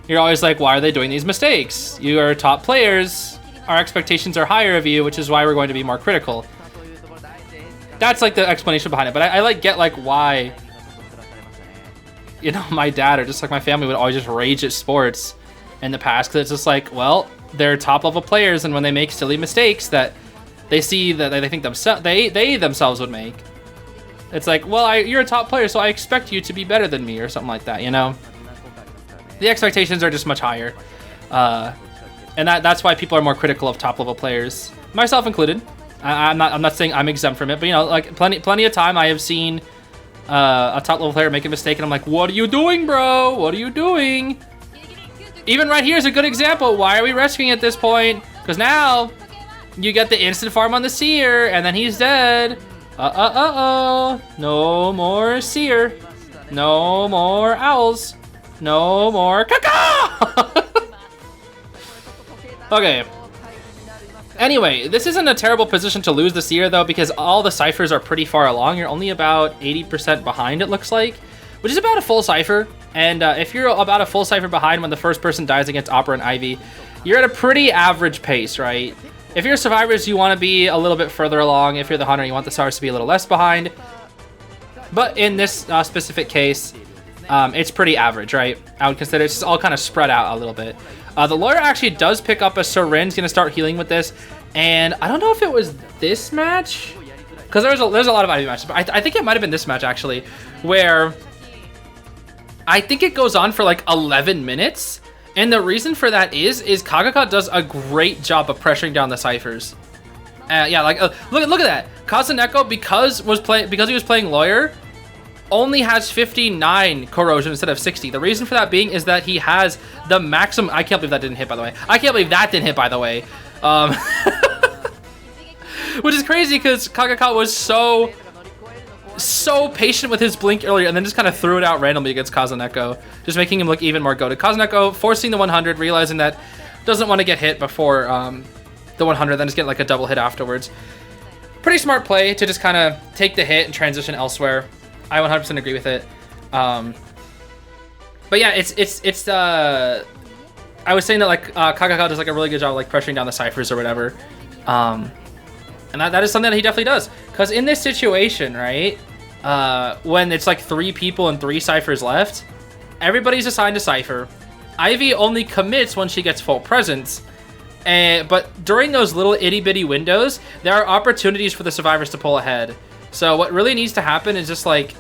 you're always like, why are they doing these mistakes? You are top players. Our expectations are higher of you, which is why we're going to be more critical. that's like the explanation behind it. But I like get like why, you know, my dad or just like my family would always just rage at sports in the past, because it's just like, well, they're top level players, and when they make silly mistakes that they see that they think they themselves would make, it's like, well, you're a top player, so I expect you to be better than me or something like that, you know? The expectations are just much higher, and that's why people are more critical of top level players, myself included. I'm not saying I'm exempt from it, but you know, like plenty of time I have seen a top level player make a mistake, and I'm like, what are you doing, bro? What are you doing? Even right here is a good example. Why are we rescuing at this point? Because now you get the instant farm on the seer, and then he's dead. No more seer. No more owls. No more caca. Okay. Anyway, this isn't a terrible position to lose the seer, though, because all the ciphers are pretty far along. You're only about 80% behind, it looks like, which is about a full cipher. And if you're about a full cipher behind when the first person dies against Opera and Ivy, you're at a pretty average pace, right? If you're survivors, you want to be a little bit further along. If you're the hunter, you want the stars to be a little less behind. But in this specific case, it's pretty average, right? I would consider it's just all kind of spread out a little bit. The lawyer actually does pick up a syringe, going to start healing with this. And I don't know if it was this match, because there's a lot of Ivy matches, but I think it might have been this match, actually, where I think it goes on for like 11 minutes. And the reason for that is Kagaka does a great job of pressuring down the ciphers. Yeah, like look at that. Kazuneko, because he was playing lawyer, only has 59 corrosion instead of 60. The reason for that being is that he has the maximum. I can't believe that didn't hit, by the way. Which is crazy, because Kagaka was so patient with his blink earlier, and then just kind of threw it out randomly against Kazuneko, just making him look even more goated. Kazuneko forcing the 100, realizing that doesn't want to get hit before the 100, then just get like a double hit afterwards. Pretty smart play to just kind of take the hit and transition elsewhere. I 100% agree with it. But yeah, it's I was saying that like Kagaka does like a really good job of like pressuring down the ciphers or whatever. And that is something that he definitely does. Because in this situation, right, when it's like 3 people and 3 ciphers left, everybody's assigned a cipher. Ivy only commits when she gets full presence. But during those little itty-bitty windows, there are opportunities for the survivors to pull ahead. So what really needs to happen is just like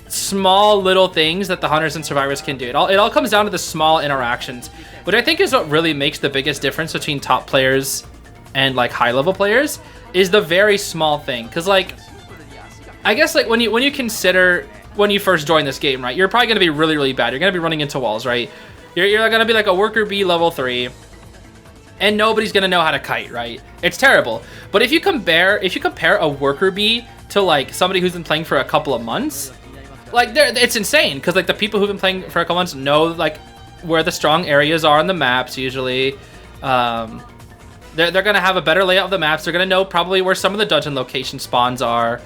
small little things that the hunters and survivors can do. It all comes down to the small interactions, which I think is what really makes the biggest difference between top players and like high-level players, is the very small thing. Because like, I guess like when you consider when you first join this game, right, you're probably going to be really, really bad. You're going to be running into walls, right? You're going to be like a worker B level 3, and nobody's going to know how to kite, right? It's terrible. But if you compare a worker B to like somebody who's been playing for a couple of months, like it's insane, because like the people who've been playing for a couple months know like where the strong areas are on the maps usually. They're going to have a better layout of the maps. They're going to know probably where some of the dungeon location spawns are.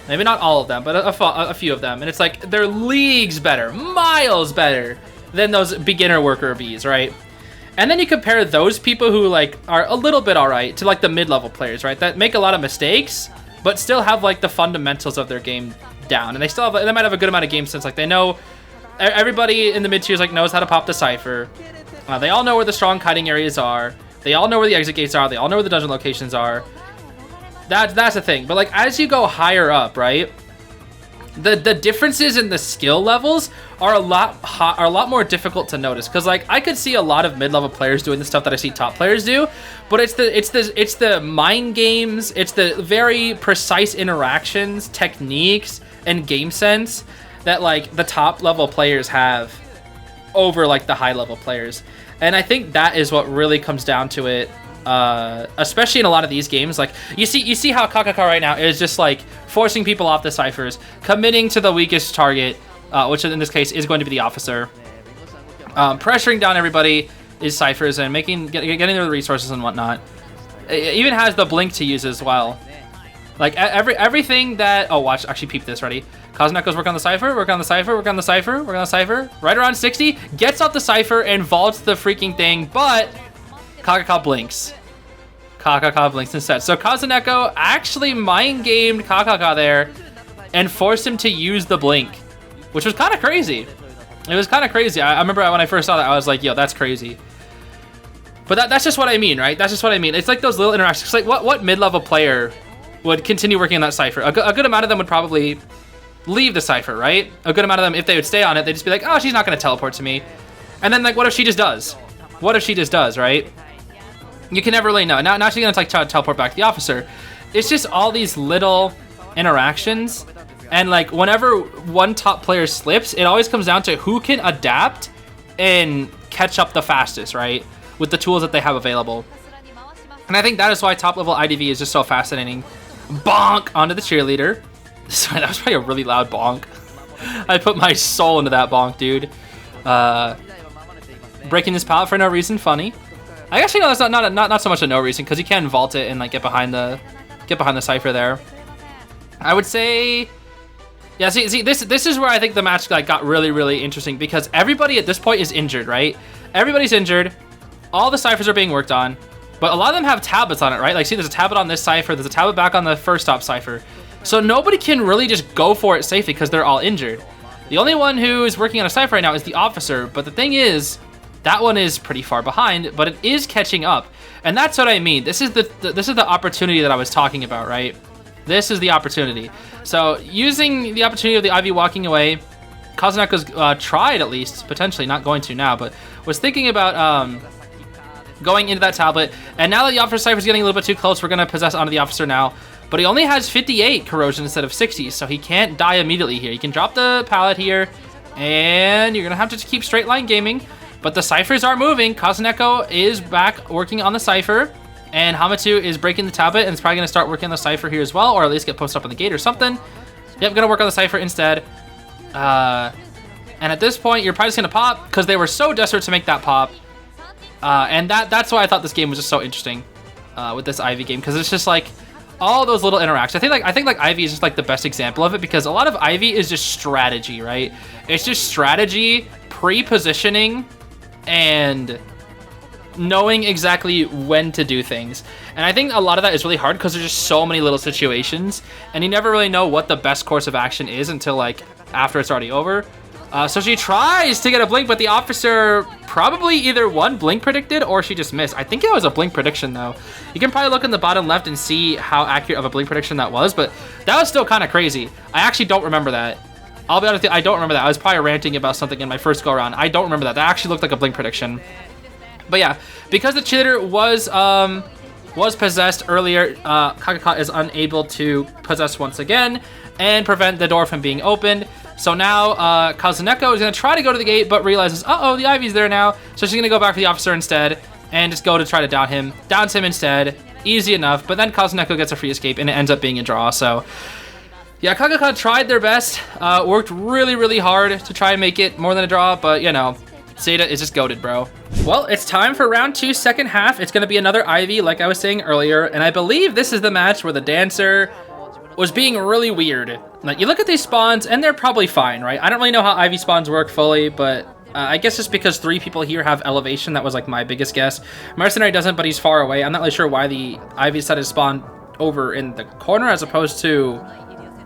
Maybe not all of them, but a few of them. And it's like they're leagues better, miles better than those beginner worker Bs, right? And then you compare those people who like are a little bit all right to like the mid-level players, right? That make a lot of mistakes, but still have like the fundamentals of their game down. And they might have a good amount of game sense. Like they know, everybody in the mid-tiers like knows how to pop the cipher. They all know where the strong kiting areas are. They all know where the exit gates are. They all know where the dungeon locations are. That's the thing. But like as you go higher up, right, the differences in the skill levels are a lot more difficult to notice. Because like I could see a lot of mid-level players doing the stuff that I see top players do, but it's the mind games, it's the very precise interactions, techniques, and game sense that like the top level players have over like the high level players. And I think that is what really comes down to it, especially in a lot of these games. Like you see how Kagaka right now is just like forcing people off the ciphers, committing to the weakest target, which in this case is going to be the officer, pressuring down everybody is ciphers and getting their resources and whatnot. It even has the blink to use as well. Like everything that watch, actually peep this, ready? Kazuneko's work on the cipher, work on the cipher, work on the cipher, work on the cipher. Right around 60, gets off the cipher and vaults the freaking thing, but Kagaka blinks. Kakaka blinks instead. So Kazuneko actually mind-gamed Kakaka there and forced him to use the blink, which was kind of crazy. It was kind of crazy. I remember when I first saw that, I was like, yo, that's crazy. But that's just what I mean, right? That's just what I mean. It's like those little interactions. It's like what mid-level player would continue working on that cipher? A good amount of them would probably leave the cipher, right? A good amount of them, if they would stay on it, they'd just be like, oh, she's not going to teleport to me. And then, like, what if she just does? What if she just does, right? You can never really know. Now she's going to like teleport back to the officer. It's just all these little interactions. And, like, whenever one top player slips, it always comes down to who can adapt and catch up the fastest, right? With the tools that they have available. And I think that is why top level IDV is just so fascinating. Bonk onto the cheerleader. Sorry, that was probably a really loud bonk. I put my soul into that bonk, dude. Breaking this pallet for no reason, funny. I actually know that's not so much a no reason, because you can vault it and like get behind the cipher there. I would say, yeah. See, this is where I think the match like got really interesting, because everybody at this point is injured, right? Everybody's injured. All the ciphers are being worked on, but a lot of them have tablets on it, right? Like, see, there's a tablet on this cipher. There's a tablet back on the first stop cipher. So nobody can really just go for it safely because they're all injured. The only one who is working on a cipher right now is the officer, but the thing is, that one is pretty far behind, but it is catching up. And that's what I mean. This is the opportunity that I was talking about, right? This is the opportunity. So using the opportunity of the Ivy walking away, Kazuneko's tried at least, potentially, not going to now, but was thinking about going into that tablet. And now that the officer cipher is getting a little bit too close, we're going to possess onto the officer now. But he only has 58 corrosion instead of 60, so he can't die immediately here. You can drop the pallet here, and you're going to have to keep straight line gaming. But the ciphers are moving. Kazuneko is back working on the cipher, and Hamato is breaking the tablet, and it's probably going to start working on the cipher here as well, or at least get posted up on the gate or something. Yep, going to work on the cipher instead. And at this point, you're probably just going to pop, because they were so desperate to make that pop. And that's why I thought this game was just so interesting with this Ivy game, because it's just like all those little interactions. I think like Ivy is just like the best example of it, because a lot of Ivy is just strategy, right? It's just strategy, pre-positioning, and knowing exactly when to do things. And I think a lot of that is really hard because there's just so many little situations, and you never really know what the best course of action is until like after it's already over. So she tries to get a blink, but the officer probably either one blink predicted or she just missed. I think it was a blink prediction though. You can probably look in the bottom left and see how accurate of a blink prediction that was, but that was still kind of crazy. I actually don't remember that. I'll be honest with you, I don't remember that. I was probably ranting about something in my first go around. I don't remember that. That actually looked like a blink prediction. But yeah, because the cheerleader was possessed earlier, Kakaka is unable to possess once again and prevent the door from being opened. So now Kazuneko is going to try to go to the gate, but realizes, uh-oh, the Ivy's there now. So she's going to go back for the officer instead and just go to try to down him. Downs him instead. Easy enough. But then Kazuneko gets a free escape, and it ends up being a draw. So yeah, Kakaka tried their best. Worked really hard to try and make it more than a draw. But, you know, ZETA is just goated, bro. Well, it's time for round 2, second half. It's going to be another Ivy, like I was saying earlier. And I believe this is the match where the dancer was being really weird. Like, you look at these spawns, and they're probably fine, right? I don't really know how Ivy spawns work fully, but I guess just because 3 people here have elevation, that was, like, my biggest guess. Mercenary doesn't, but he's far away. I'm not really sure why the Ivy decided to spawn over in the corner as opposed to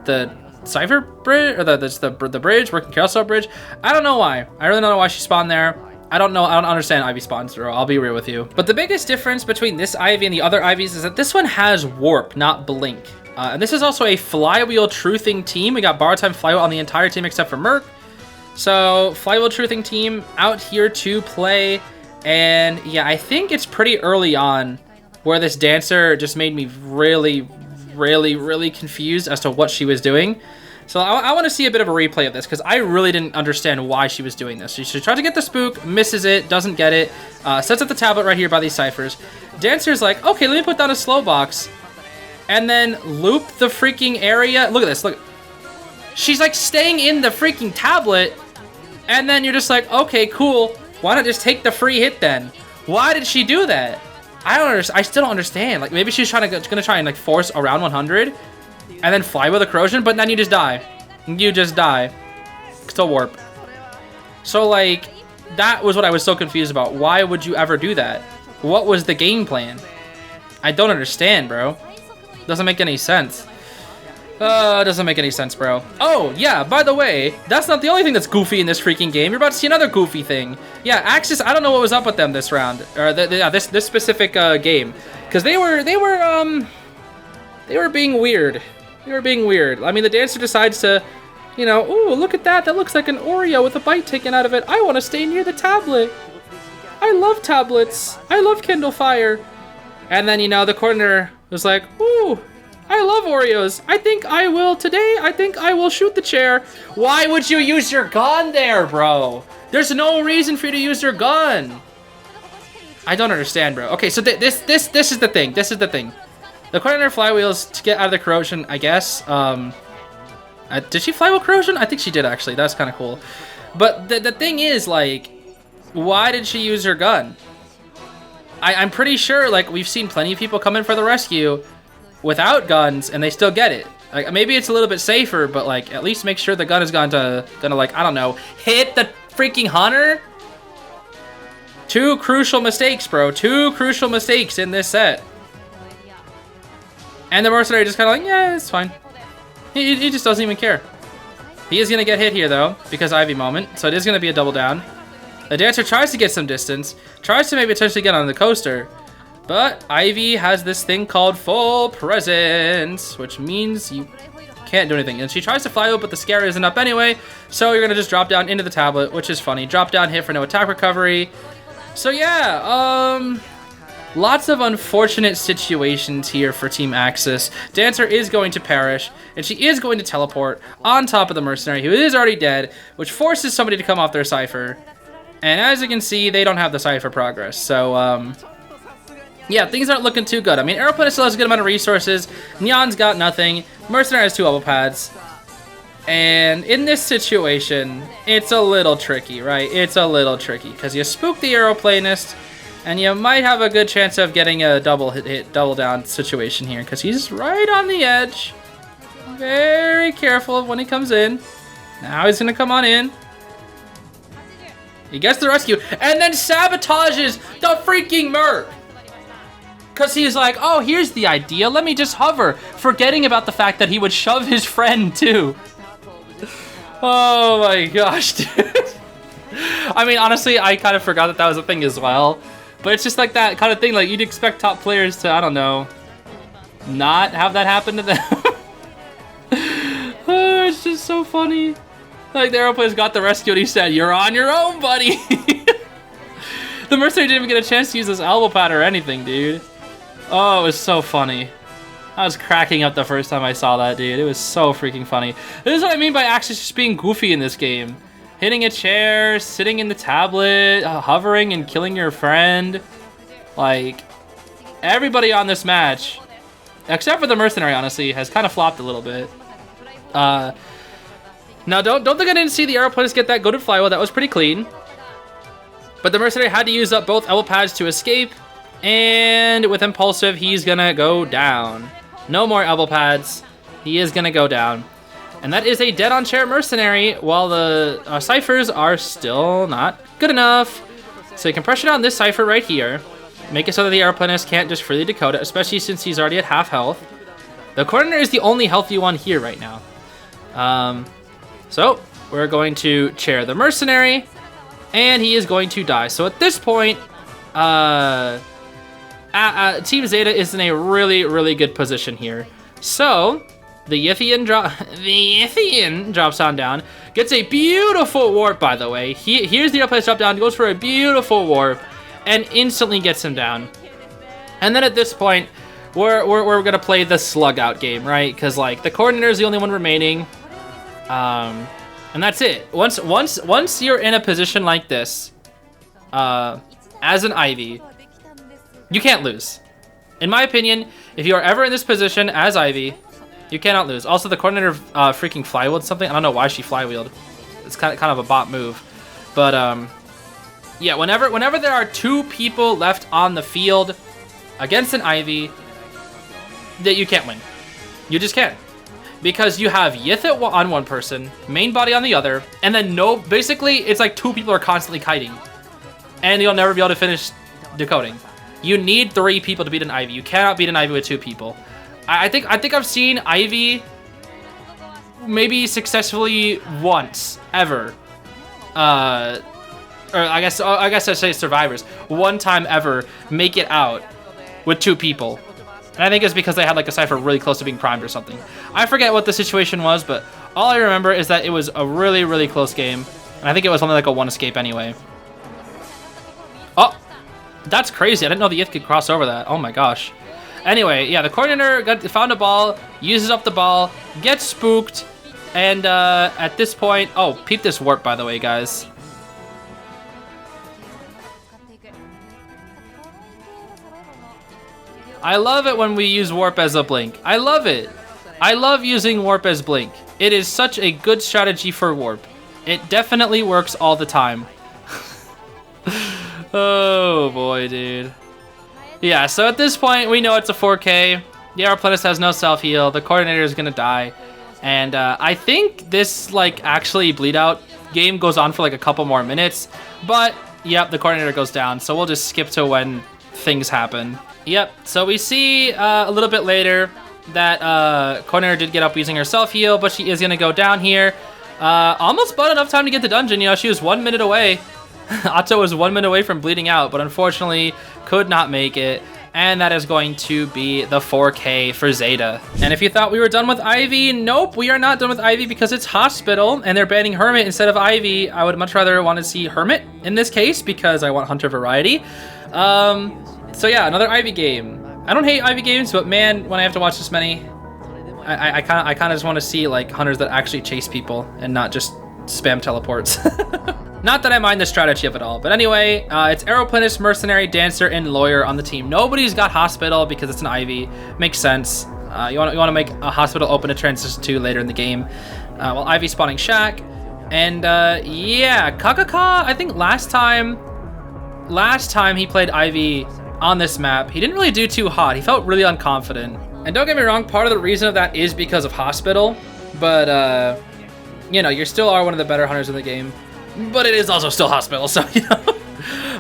the Cypher Bridge, or the bridge, working carousel bridge. I don't know why. I really don't know why she spawned there. I don't know. I don't understand Ivy spawns, bro. I'll be real with you. But the biggest difference between this Ivy and the other Ivies is that this one has warp, not blink. And this is also a flywheel truthing team. We got borrow time flywheel on the entire team except for Merc. So flywheel truthing team out here to play. And yeah, I think it's pretty early on where this dancer just made me really confused as to what she was doing. So I want to see a bit of a replay of this, because I really didn't understand why she was doing this. She tried to get the spook, misses it, doesn't get it, sets up the tablet right here by these ciphers. Dancer's like, okay, let me put down a slow box, and then loop the freaking area. Look at this, look. She's like staying in the freaking tablet, and then you're just like, okay, cool. Why not just take the free hit then? Why did she do that? I still don't understand. Like, maybe she's gonna try and like force around 100 and then fly with a corrosion, but then you just die. You just die. Still warp. So like, that was what I was so confused about. Why would you ever do that? What was the game plan? I don't understand, bro. Doesn't make any sense. Doesn't make any sense, bro. Oh, yeah, by the way, that's not the only thing that's goofy in this freaking game. You're about to see another goofy thing. Yeah, AXIZ, I don't know what was up with them this round. Or, this specific game. Because they were being weird. They were being weird. I mean, the dancer decides to, you know, ooh, look at that. That looks like an Oreo with a bite taken out of it. I want to stay near the tablet. I love tablets. I love Kindle Fire. And then, you know, the coordinator was like, ooh, I love Oreos. I think I will shoot the chair. Why would you use your gun there, bro? There's no reason for you to use your gun. I don't understand, bro. Okay, so this is the thing. This is the thing. The coordinator flywheels to get out of the corrosion, I guess. Did she flywheel corrosion? I think she did, actually. That's kind of cool. But the thing is, like, why did she use her gun? I'm pretty sure, like, we've seen plenty of people come in for the rescue without guns, and they still get it. Like, maybe it's a little bit safer, but, like, at least make sure the gun is gonna like, I don't know, hit the freaking hunter? Two crucial mistakes, bro. Two crucial mistakes in this set. And the mercenary just kind of like, yeah, it's fine. He just doesn't even care. He is gonna get hit here, though, because Ivy moment, so it is gonna be a double down. The dancer tries to get some distance, tries to maybe potentially get on the coaster, but Ivy has this thing called full presence, which means you can't do anything. And she tries to fly up, but the scare isn't up anyway, so you're gonna just drop down into the tablet, which is funny. Drop down hit for no attack recovery. So yeah, lots of unfortunate situations here for Team AXIZ. Dancer is going to perish, and she is going to teleport on top of the mercenary, who is already dead, which forces somebody to come off their cipher. And as you can see, they don't have the cipher progress. So, yeah, things aren't looking too good. I mean, Aeroplane still has a good amount of resources. Neon's got nothing. Mercenary has 2 elbow pads. And in this situation, it's a little tricky, right? It's a little tricky, because you spook the Aeroplanist, and you might have a good chance of getting a double down situation here, because he's right on the edge. Very careful of when he comes in. Now he's going to come on in. He gets the rescue, and then sabotages the freaking Merc. Because he's like, oh, here's the idea. Let me just hover. Forgetting about the fact that he would shove his friend, too. Oh, my gosh, dude. I mean, honestly, I kind of forgot that that was a thing as well. But it's just like that kind of thing. Like, you'd expect top players to, I don't know, not have that happen to them. Oh, it's just so funny. Like, the Aeroplan's got the rescue, and he said, you're on your own, buddy. The mercenary didn't even get a chance to use this elbow pad or anything, dude. Oh, it was so funny. I was cracking up the first time I saw that, dude. It was so freaking funny. This is what I mean by AXIZ just being goofy in this game. Hitting a chair, sitting in the tablet, hovering and killing your friend. Like, everybody on this match, except for the mercenary, honestly, has kind of flopped a little bit. Now, don't think I didn't see the Aeroplanist get that goated flywheel. That was pretty clean. But the mercenary had to use up both elbow pads to escape. And with Impulsive, he's gonna go down. No more elbow pads. He is gonna go down. And that is a dead-on-chair mercenary, while the ciphers are still not good enough. So you can pressure down this cipher right here. Make it so that the Aeroplanist can't just freely decode it, especially since he's already at half health. The coordinator is the only healthy one here right now. So we're going to chair the mercenary, and he is going to die. So at this point, Team Zeta is in a really, really good position here. So the Yithian drops on down, gets a beautiful warp, by the way. Here's the Aeroplanist drop down, goes for a beautiful warp, and instantly gets him down. And then at this point, we're gonna play the slug out game, right? Because like the coordinator is the only one remaining. And that's it. Once you're in a position like this, as an Ivy, you can't lose. In my opinion, if you are ever in this position as Ivy, you cannot lose. Also, the coordinator freaking flywheeled something. I don't know why she flywheeled. It's kind of a bot move, but yeah. Whenever there are 2 people left on the field against an Ivy, that you can't win. You just can't. Because you have Yith on one person, main body on the other, and then basically it's like 2 people are constantly kiting. And you'll never be able to finish decoding. You need 3 people to beat an Ivy. You cannot beat an Ivy with 2 people. I think I've seen Ivy maybe successfully once ever. Or I guess I'd say survivors. One time ever make it out with 2 people. And I think it's because they had like a cipher really close to being primed or something. I forget what the situation was, but all I remember is that it was a really, really close game. And I think it was only like a 1 escape anyway. Oh, that's crazy. I didn't know the Ith could cross over that. Oh my gosh. Anyway, yeah, the coordinator found a ball, uses up the ball, gets spooked. And at this point, oh, peep this warp, by the way, guys. I love it when we use warp as a blink. I love it. I love using warp as blink. It is such a good strategy for warp. It definitely works all the time. Oh boy, dude. Yeah, so at this point, we know it's a 4K. The Aeroplanist has no self-heal. The coordinator is gonna die. And I think this like actually bleed out game goes on for like a couple more minutes. But yep, the coordinator goes down. So we'll just skip to when things happen. Yep, so we see a little bit later that coordinator did get up using her self-heal, but she is going to go down here. Almost bought enough time to get the dungeon. You know, she was 1 minute away. Otto was 1 minute away from bleeding out, but unfortunately could not make it. And that is going to be the 4K for Zeta. And if you thought we were done with Ivy, nope, we are not done with Ivy because it's Hospital and they're banning Hermit instead of Ivy. I would much rather want to see Hermit in this case because I want Hunter variety. So yeah, another Ivy game. I don't hate Ivy games, but man, when I have to watch this many, I kind of just want to see like hunters that actually chase people and not just spam teleports. Not that I mind the strategy of it all, but anyway, it's Aeroplanist, Mercenary, Dancer, and Lawyer on the team. Nobody's got Hospital because it's an Ivy. Makes sense. You want to make a Hospital open to transition to later in the game. While Ivy spawning Shack, and yeah, Kakaka. I think last time he played Ivy on this map, he didn't really do too hot. He felt really unconfident. And don't get me wrong, part of the reason of that is because of Hospital, but you know, you still are one of the better hunters in the game. But it is also still Hospital, so you know,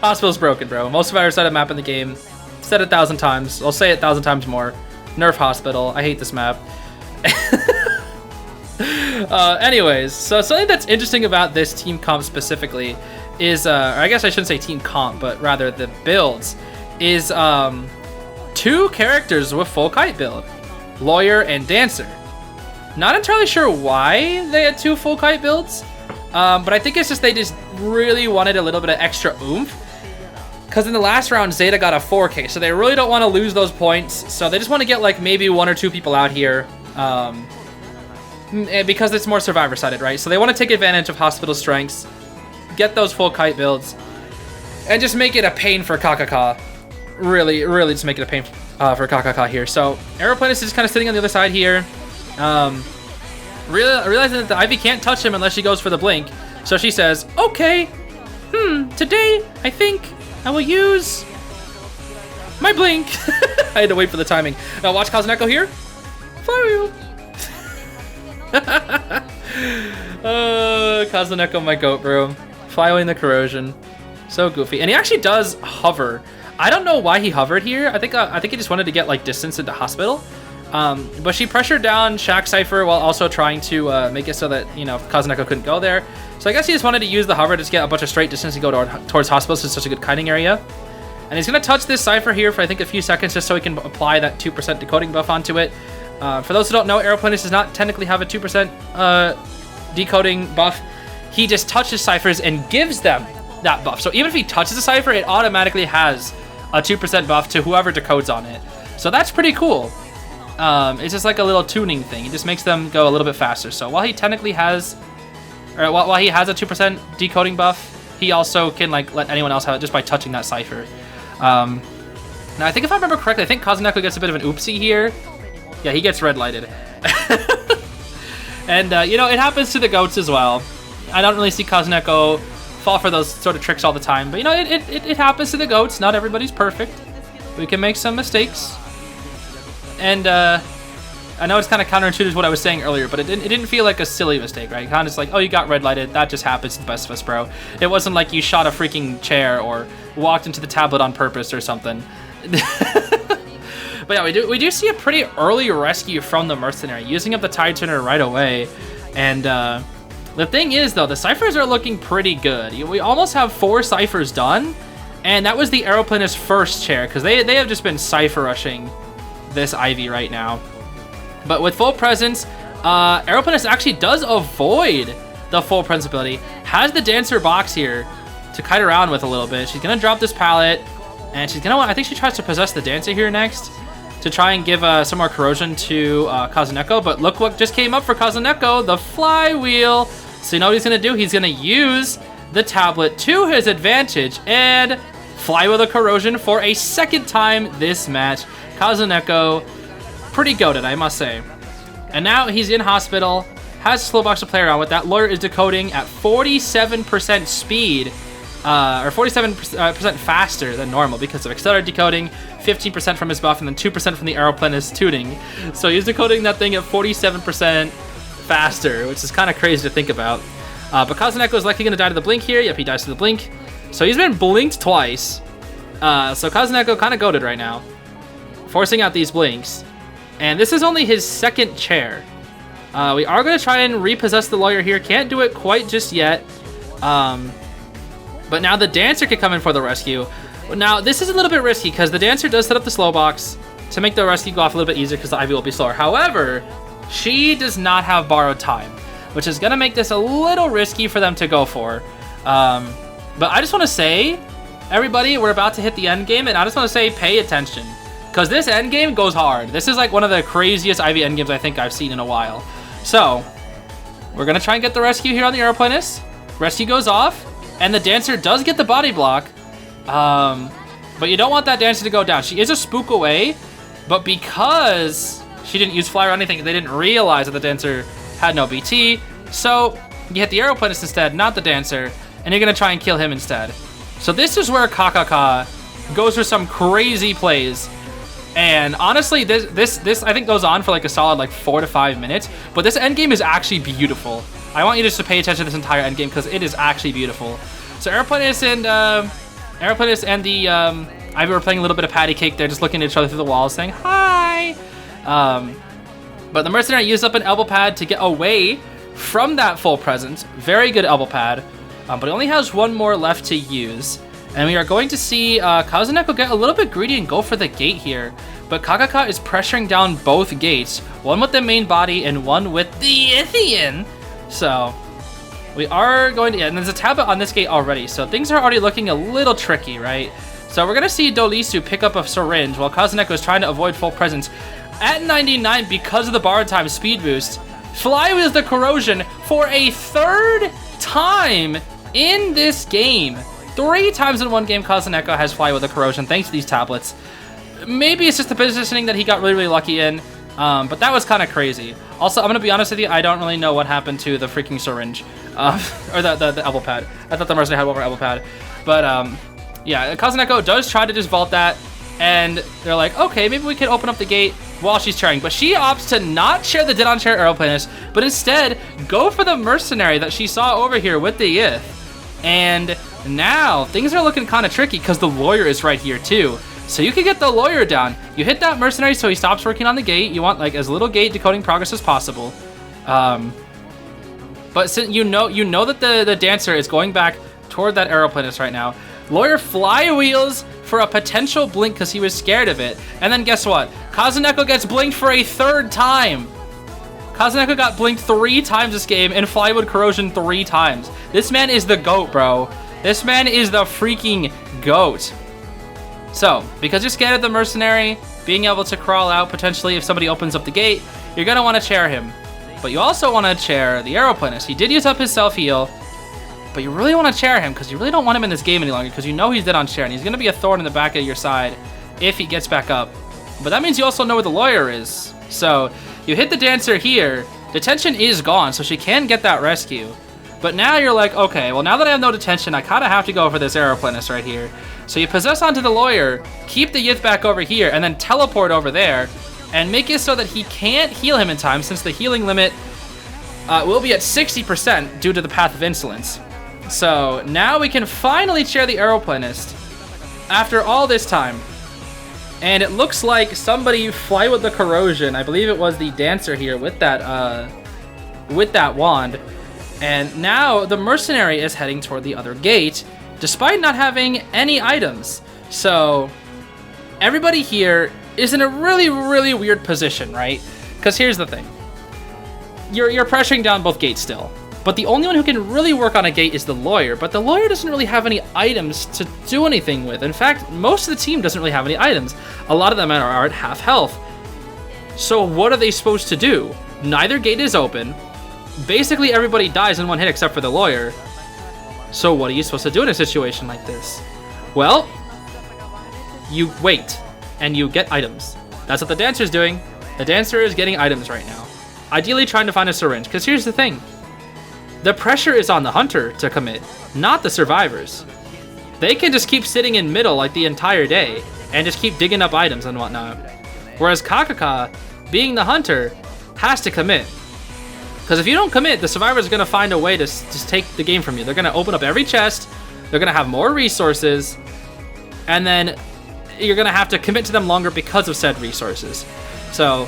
Hospital's broken, bro. Most of our side of map in the game, said it 1,000 times. I'll say it 1,000 times more. Nerf Hospital. I hate this map. Anyways, so something that's interesting about this team comp specifically is, or I guess I shouldn't say team comp, but rather the builds, is 2 characters with full kite build, Lawyer and Dancer. Not entirely sure why they had 2 full kite builds, but I think it's just they just really wanted a little bit of extra oomph. Because in the last round, Zeta got a 4K, so they really don't want to lose those points. So they just want to get like maybe 1 or 2 people out here, because it's more survivor-sided, right? So they want to take advantage of Hospital strengths, get those full kite builds, and just make it a pain for Kakaka. Really just make it a pain for Kakaka here. So Aeroplanist is just kind of sitting on the other side here, realizing that the Ivy can't touch him unless she goes for the blink. So she says, okay, today I think I will use my blink. I had to wait for the timing. Now watch Kazuneko here. Fire you. Kazuneko, my goat, bro. Following the corrosion. So goofy. And he actually does hover. I don't know why he hovered here. I think he just wanted to get like distance into Hospital. But she pressured down Shack Cypher while also trying to make it so that, you know, Kazuneko couldn't go there. So I guess he just wanted to use the hover to just get a bunch of straight distance to go towards Hospital, since it's such a good kiting area. And he's going to touch this Cypher here for I think a few seconds just so he can apply that 2% decoding buff onto it. For those who don't know, Aeroplanist does not technically have a 2% decoding buff. He just touches Cyphers and gives them that buff. So even if he touches a Cypher, it automatically has a 2% buff to whoever decodes on it. So that's pretty cool. It's just like a little tuning thing. It just makes them go a little bit faster. So while he technically has, or while he has a 2% decoding buff, he also can like let anyone else have it just by touching that Cypher. Now I think if I remember correctly, I think Kazuneko gets a bit of an oopsie here. Yeah, he gets red lighted. And you know, it happens to the goats as well. I don't really see Kazuneko fall for those sort of tricks all the time, but you know, it happens to the goats. Not everybody's perfect. We can make some mistakes. And I know it's kind of counterintuitive to what I was saying earlier, but it didn't feel like a silly mistake, right? Kind of just like, oh, you got red lighted. That just happens to the best of us, bro. It wasn't like you shot a freaking chair or walked into the tablet on purpose or something. But yeah, we do see a pretty early rescue from the mercenary, using up the tide turner right away. And the thing is, though, the ciphers are looking pretty good. We almost have 4 ciphers done, and that was the Aeroplanist's first chair, because they have just been cipher rushing this Ivy right now. But with full presence, Aeroplanist actually does avoid the full presence ability, has the Dancer box here to kite around with a little bit. She's going to drop this pallet, and she's going to, I think she tries to possess the Dancer here next to try and give some more corrosion to Kazuneko, but look what just came up for Kazuneko, the flywheel. So you know what he's going to do? He's going to use the tablet to his advantage and flywheel the corrosion for a second time this match. Kazuneko, pretty goated, I must say. And now he's in hospital, has a slow box to play around with. That lawyer is decoding at 47% speed, or 47% faster than normal because of accelerated decoding, 15% from his buff, and then 2% from the Aeroplanist tuning. So he's decoding that thing at 47% faster, which is kind of crazy to think about. But Kazuneko is likely going to die to the blink here. Yep, he dies to the blink. So he's been blinked twice. So Kazuneko kind of goated right now, forcing out these blinks. And this is only his second chair. We are going to try and repossess the lawyer here. Can't do it quite just yet. But now the Dancer can come in for the rescue. Now, this is a little bit risky because the Dancer does set up the slow box to make the rescue go off a little bit easier because the Ivy will be slower. However, she does not have borrowed time, which is going to make this a little risky for them to go for. But I just want to say, everybody, we're about to hit the end game, and I just want to say pay attention because this end game goes hard. This is like one of the craziest Ivy end games I think I've seen in a while. So, we're going to try and get the rescue here on the Aeroplanist. Rescue goes off, and the Dancer does get the body block. But you don't want that Dancer to go down. She is a spook away, but because she didn't use fly or anything, they didn't realize that the Dancer had no BT. So you hit the Aeroplanist instead, not the Dancer, and you're gonna try and kill him instead. So this is where Kakaka goes for some crazy plays. And honestly, this I think goes on for like a solid like 4 to 5 minutes. But this endgame is actually beautiful. I want you just to pay attention to this entire endgame because it is actually beautiful. So Aeroplanist and the Ivy were playing a little bit of patty cake there, just looking at each other through the walls, saying hi. But the mercenary used up an elbow pad to get away from that full presence. Very good elbow pad, but he only has one more left to use. And we are going to see Kazuneko get a little bit greedy and go for the gate here. But Kakaka is pressuring down both gates, one with the main body and one with the Ithian. So we are going to, yeah, and there's a tablet on this gate already, so things are already looking a little tricky, right? So we're going to see Dolisu pick up a syringe while Kazuneko is trying to avoid full presence. At 99, because of the borrowed time speed boost, flywheels the corrosion for a third time in this game. 3 times in one game, Kazuneko has flywheel the corrosion thanks to these tablets. Maybe it's just the positioning that he got really, really lucky in, but that was kind of crazy. Also, I'm going to be honest with you, I don't really know what happened to the freaking syringe, or the elbow pad. I thought the mercenary had one more elbow pad. But, yeah, Kazuneko does try to just vault that, and they're like, okay, maybe we can open up the gate while she's chairing. But she opts to not chair the dead-on chair Aeroplanist, but instead go for the mercenary that she saw over here with the Ith. And now, things are looking kind of tricky because the lawyer is right here, too. So you can get the lawyer down. You hit that mercenary so he stops working on the gate. You want like as little gate decoding progress as possible. But since you know that the Dancer is going back toward that Aeroplanist right now, lawyer flywheels for a potential blink because he was scared of it. And then guess what? Kazuneko gets blinked for a third time. Kazuneko got blinked 3 times this game and flywheeled corrosion 3 times. This man is the GOAT, bro. This man is the freaking GOAT. So, because you're scared of the mercenary being able to crawl out potentially if somebody opens up the gate, you're going to want to chair him. But you also want to chair the Aeroplanist. He did use up his self-heal, but you really want to chair him because you really don't want him in this game any longer because you know he's dead on chair and he's going to be a thorn in the back of your side if he gets back up. But that means you also know where the lawyer is. So, you hit the Dancer here, detention is gone, so she can get that rescue. But now you're like, okay, well now that I have no detention, I kind of have to go for this Aeroplanist right here. So you possess onto the lawyer, keep the Yith back over here, and then teleport over there, and make it so that he can't heal him in time since the healing limit will be at 60% due to the Path of Insolence. So now we can finally chair the Aeroplanist after all this time. And it looks like somebody fly with the corrosion. I believe it was the dancer here with that wand. And now the mercenary is heading toward the other gate, despite not having any items. So everybody here is in a really, really weird position, right? Because here's the thing. You're pressuring down both gates still. But the only one who can really work on a gate is the lawyer. But the lawyer doesn't really have any items to do anything with. In fact, most of the team doesn't really have any items. A lot of them are at half health. So what are they supposed to do? Neither gate is open. Basically, everybody dies in one hit except for the lawyer. So what are you supposed to do in a situation like this? Well, you wait and you get items. That's what the dancer's doing. The dancer is getting items right now. Ideally trying to find a syringe, because here's the thing. The pressure is on the hunter to commit, not the survivors. They can just keep sitting in middle like the entire day and just keep digging up items and whatnot. Whereas Kakaka, being the hunter, has to commit. Because if you don't commit, the survivors are going to find a way to just take the game from you. They're going to open up every chest, they're going to have more resources, and then you're going to have to commit to them longer because of said resources. So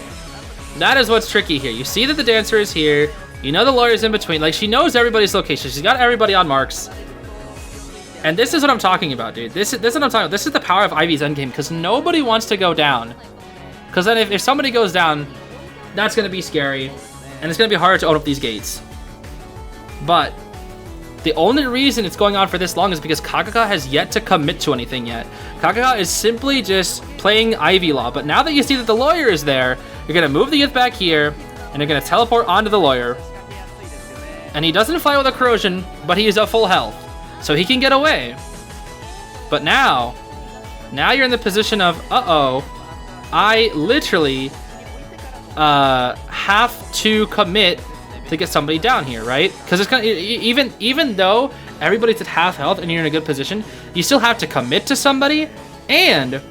that is what's tricky here. You see that the dancer is here. You know the lawyer's in between. Like, she knows everybody's location. She's got everybody on marks. And this is what I'm talking about, dude. This is what I'm talking about. This is the power of Ivy's endgame, because nobody wants to go down. Because then if somebody goes down, that's going to be scary. And it's going to be hard to open up these gates. But the only reason it's going on for this long is because Kakaka has yet to commit to anything yet. Kakaka is simply just playing Ivy Law. But now that you see that the lawyer is there, you're going to move the youth back here, and you're going to teleport onto the lawyer. And he doesn't fly with a corrosion, but he is at full health. So he can get away. But now you're in the position of, uh-oh, I literally have to commit to get somebody down here, right? Because it's gonna, even though everybody's at half health and you're in a good position, you still have to commit to somebody, and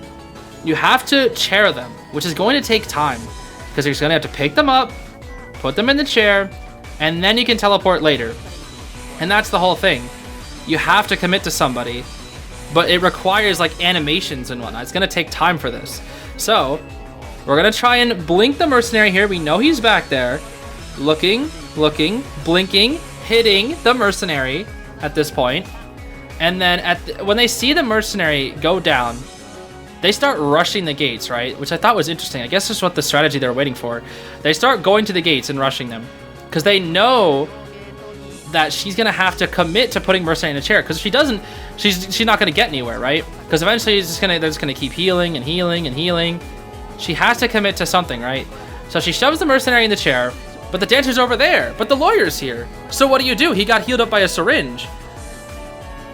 you have to chair them, which is going to take time, because you're going to have to pick them up, put them in the chair, and then you can teleport later. And that's the whole thing. You have to commit to somebody, but it requires like animations and whatnot. It's going to take time for this. So we're going to try and blink the mercenary here. We know he's back there. Looking, blinking, hitting the mercenary at this point. And then when they see the mercenary go down, they start rushing the gates, right? Which I thought was interesting. I guess that's what the strategy they were waiting for. They start going to the gates and rushing them, because they know that she's gonna have to commit to putting mercenary in a chair. Because if she doesn't, she's not gonna get anywhere, right? Because eventually they're just gonna keep healing and healing and healing. She has to commit to something, right? So she shoves the mercenary in the chair, but the dancer's over there, but the lawyer's here. So what do? He got healed up by a syringe.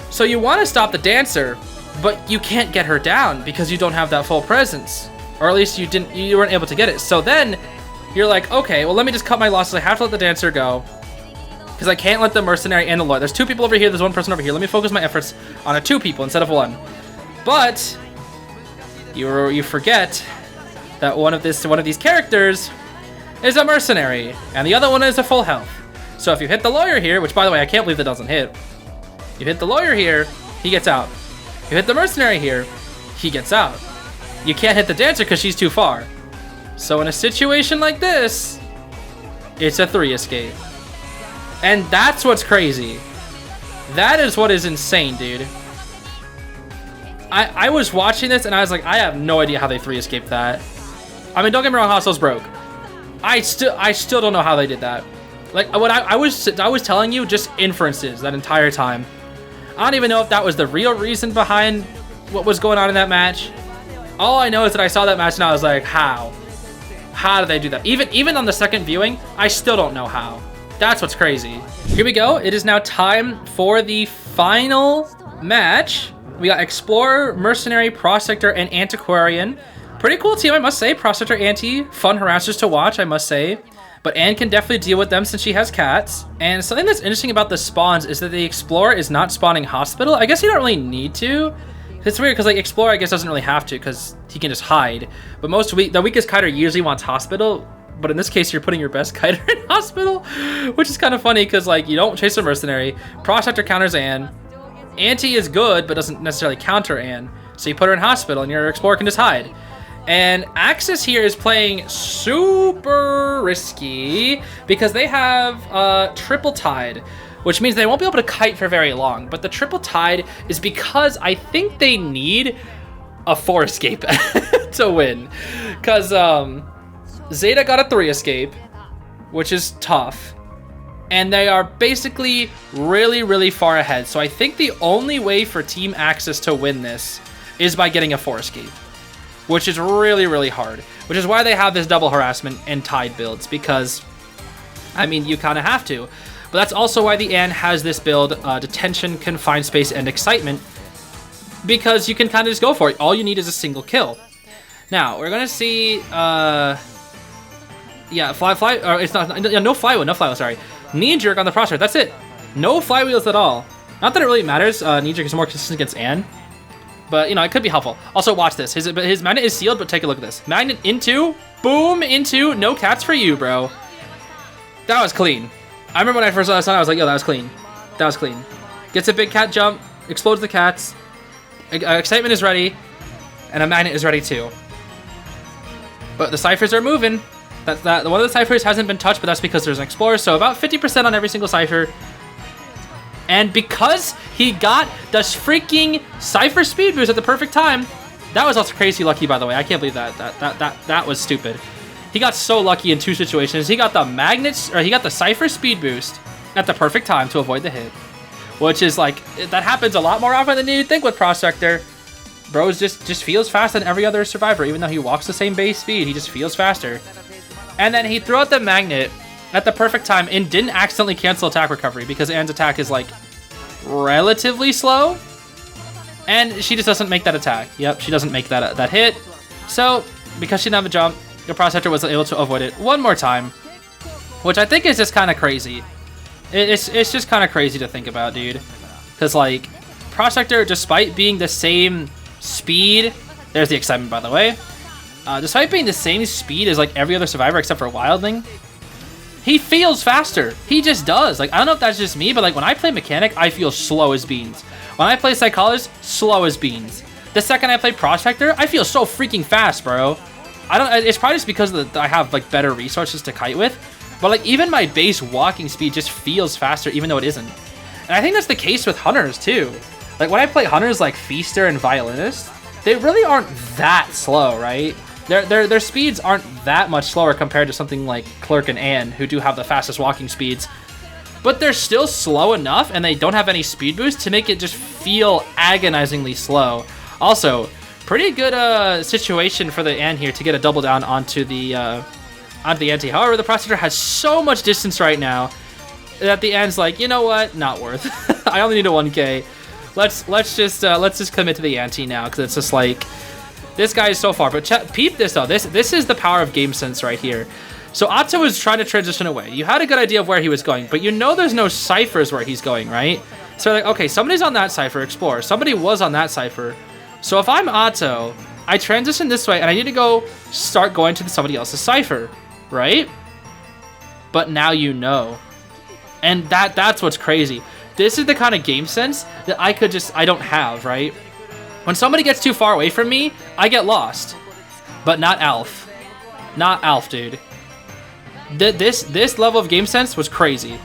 So you want to stop the dancer, but you can't get her down because you don't have that full presence, or at least you weren't able to get it. So then you're like, okay, well, let me just cut my losses. I have to let the dancer go because I can't let the mercenary and the lawyer. There's two people over here. There's one person over here. Let me focus my efforts on two people instead of one. But you forget that one of these characters is a mercenary, and the other one is a full health. So if you hit the lawyer here, which by the way, I can't believe that doesn't hit. You hit the lawyer here, he gets out. You hit the mercenary here, he gets out. You can't hit the dancer because she's too far. So in a situation like this, it's a 3 escape. And that's what's crazy. That is what is insane, dude. I was watching this and I was like, I have no idea how they 3 escaped that. I mean, don't get me wrong, Hostels broke. I still don't know how they did that. Like, what I was telling you, just inferences that entire time. I don't even know if that was the real reason behind what was going on in that match. All I know is that I saw that match and I was like, how? How did they do that? Even on the second viewing, I still don't know how. That's what's crazy. Here we go. It is now time for the final match. We got Explorer, Mercenary, Prospector, and Antiquarian. Pretty cool team, I must say. Prospector, Anti, fun harassers to watch, I must say. But Anne can definitely deal with them since she has cats. And something that's interesting about the spawns is that the Explorer is not spawning Hospital. I guess you don't really need to. It's weird because like Explorer, I guess, doesn't really have to because he can just hide. But the weakest kiter usually wants Hospital. But in this case, you're putting your best kiter in Hospital, which is kind of funny because like you don't chase a mercenary. Prospector counters Anne. Anti is good, but doesn't necessarily counter Anne. So you put her in Hospital and your Explorer can just hide. And AXIZ here is playing super risky because they have triple tide, which means they won't be able to kite for very long. But the triple tide is because I think they need a 4 escape to win. Because ZETA got a 3 escape, which is tough. And they are basically really, really far ahead. So I think the only way for Team AXIZ to win this is by getting a 4 escape, which is really, really hard. Which is why they have this double harassment and tide builds, because, I mean, you kind of have to. But that's also why the AN has this build, detention, confined space, and excitement, because you can kind of just go for it. All you need is a single kill. Now, we're going to see, yeah, no flywheel, sorry. Knee jerk on the prospector, that's it. No flywheels at all. Not that it really matters, knee jerk is more consistent against AN. But, you know, it could be helpful. Also, watch this. His magnet is sealed, but take a look at this. Magnet into, boom, into, no cats for you, bro. That was clean. I remember when I first saw this on, I was like, yo, that was clean. That was clean. Gets a big cat jump, explodes the cats. Excitement is ready, and a magnet is ready too. But the ciphers are moving. One of the ciphers hasn't been touched, but that's because there's an explorer. So about 50% on every single cipher. And because he got the freaking cipher speed boost at the perfect time, that was also crazy lucky, by the way. I can't believe that. That was stupid. He got so lucky in 2 situations. He got the magnets, or he got the cipher speed boost at the perfect time to avoid the hit, which is like, that happens a lot more often than you'd think with Prospector. Bros just feels faster than every other survivor, even though he walks the same base speed. He just feels faster. And then he threw out the magnet at the perfect time and didn't accidentally cancel attack recovery, because Anne's attack is like relatively slow, and she just doesn't make that attack. Yep, she doesn't make that hit. So because she didn't have a jump, the Prospector was able to avoid it one more time, which I think is just kind of crazy. It's just kind of crazy to think about, dude, because like Prospector, despite being the same speed, there's the excitement, by the way, despite being the same speed as like every other survivor except for Wildling, he feels faster. He just does. Like, I don't know if that's just me, but like when I play Mechanic, I feel slow as beans. When I play Psychologist, slow as beans. The second I play Prospector, I feel so freaking fast, bro. It's probably just because I have like better resources to kite with, but like even my base walking speed just feels faster, even though it isn't. And I think that's the case with Hunters too. Like when I play Hunters like Feaster and Violinist, they really aren't that slow, right? Their speeds aren't that much slower compared to something like Clerk and Anne, who do have the fastest walking speeds. But they're still slow enough, and they don't have any speed boost to make it just feel agonizingly slow. Also, pretty good situation for the Anne here to get a double down onto the anti. However, the Prospector has so much distance right now that the Anne's like, you know what? Not worth. I only need a 1K. Let's just commit to the anti now, because it's just like, this guy is so far. But peep this though. This is the power of game sense right here. So Atto was trying to transition away. You had a good idea of where he was going, but you know there's no ciphers where he's going, right? So like, okay, somebody's on that cipher, explore. Somebody was on that cipher. So if I'm Atto, I transition this way, and I need to go start going to somebody else's cipher, right? But now you know. And that's what's crazy. This is the kind of game sense that I don't have, right? When somebody gets too far away from me, I get lost. But not Alf. Not Alf, dude. This level of game sense was crazy.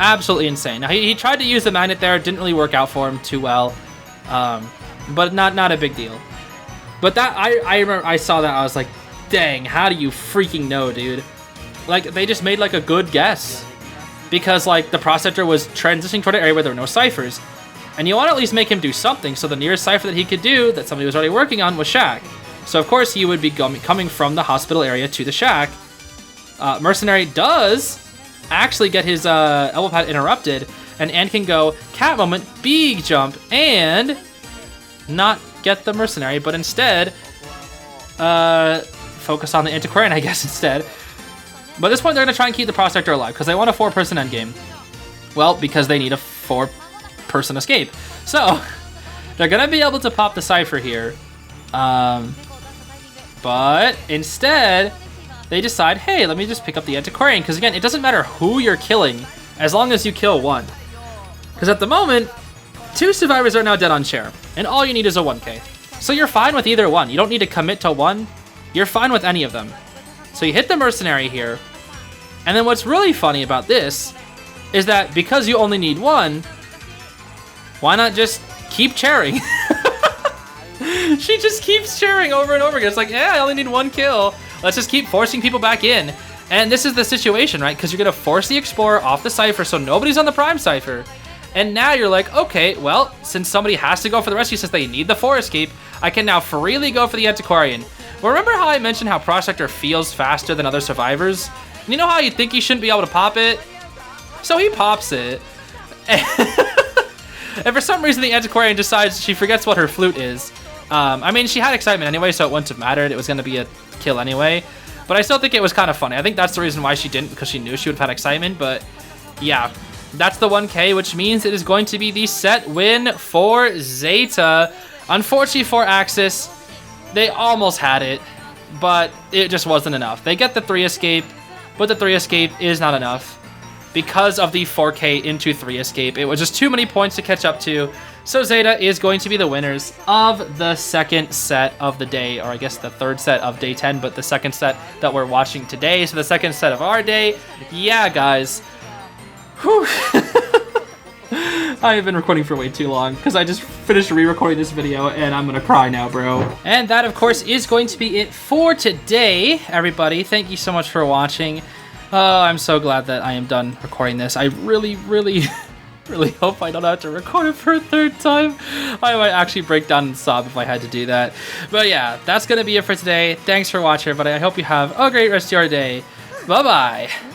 Absolutely insane. Now, he tried to use the magnet there. Didn't really work out for him too well. But not a big deal. But that I remember I saw that, I was like, dang, how do you freaking know, dude? Like, they just made like a good guess. Because like the Prospector was transitioning toward an area where there were no ciphers. And you want to at least make him do something. So the nearest cipher that he could do, that somebody was already working on, was Shack. So of course he would be coming from the hospital area to the Shack. Mercenary does actually get his elbow pad interrupted, and Anne can go cat moment, big jump, and not get the Mercenary, but instead focus on the Antiquarian, I guess, instead. But at this point, they're going to try and keep the Prospector alive, because they want a 4-person endgame. Well, because they need a 4-person escape. So, they're going to be able to pop the cipher here. But instead, they decide, hey, let me just pick up the Antiquarian, because again, it doesn't matter who you're killing, as long as you kill one. Because at the moment, 2 survivors are now dead on chair, and all you need is a 1K. So you're fine with either one. You don't need to commit to one. You're fine with any of them. So you hit the mercenary here. And then what's really funny about this is that because you only need one, why not just keep chairing? She just keeps chairing over and over again. It's like, yeah, I only need one kill. Let's just keep forcing people back in. And this is the situation, right? Because you're going to force the Explorer off the Cypher so nobody's on the Prime Cypher. And now you're like, okay, well, since somebody has to go for the rescue, since they need the 4 escape, I can now freely go for the Antiquarian. Well, remember how I mentioned how Prospector feels faster than other survivors? And you know how you think you shouldn't be able to pop it? So he pops it. And for some reason, the Antiquarian decides she forgets what her flute is. I mean, she had excitement anyway, so it wouldn't have mattered. It was going to be a kill anyway. But I still think it was kind of funny. I think that's the reason why she didn't, because she knew she would have had excitement. But yeah, that's the 1K, which means it is going to be the set win for ZETA. Unfortunately for AXIZ, they almost had it, but it just wasn't enough. They get the 3 escape, but the 3 escape is not enough. Because of the 4K into 3 escape, it was just too many points to catch up to. So ZETA is going to be the winners of the second set of the day, or I guess the third set of day 10, but the second set that we're watching today. So the second set of our day. Yeah, guys. Whew. I have been recording for way too long because I just finished re-recording this video and I'm gonna cry now, bro. And that, of course, is going to be it for today, everybody. Thank you so much for watching. I'm so glad that I am done recording this. I really hope I don't have to record it for a 3rd time. I might actually break down and sob if I had to do that. But yeah, that's going to be it for today. Thanks for watching, everybody. I hope you have a great rest of your day. Bye-bye.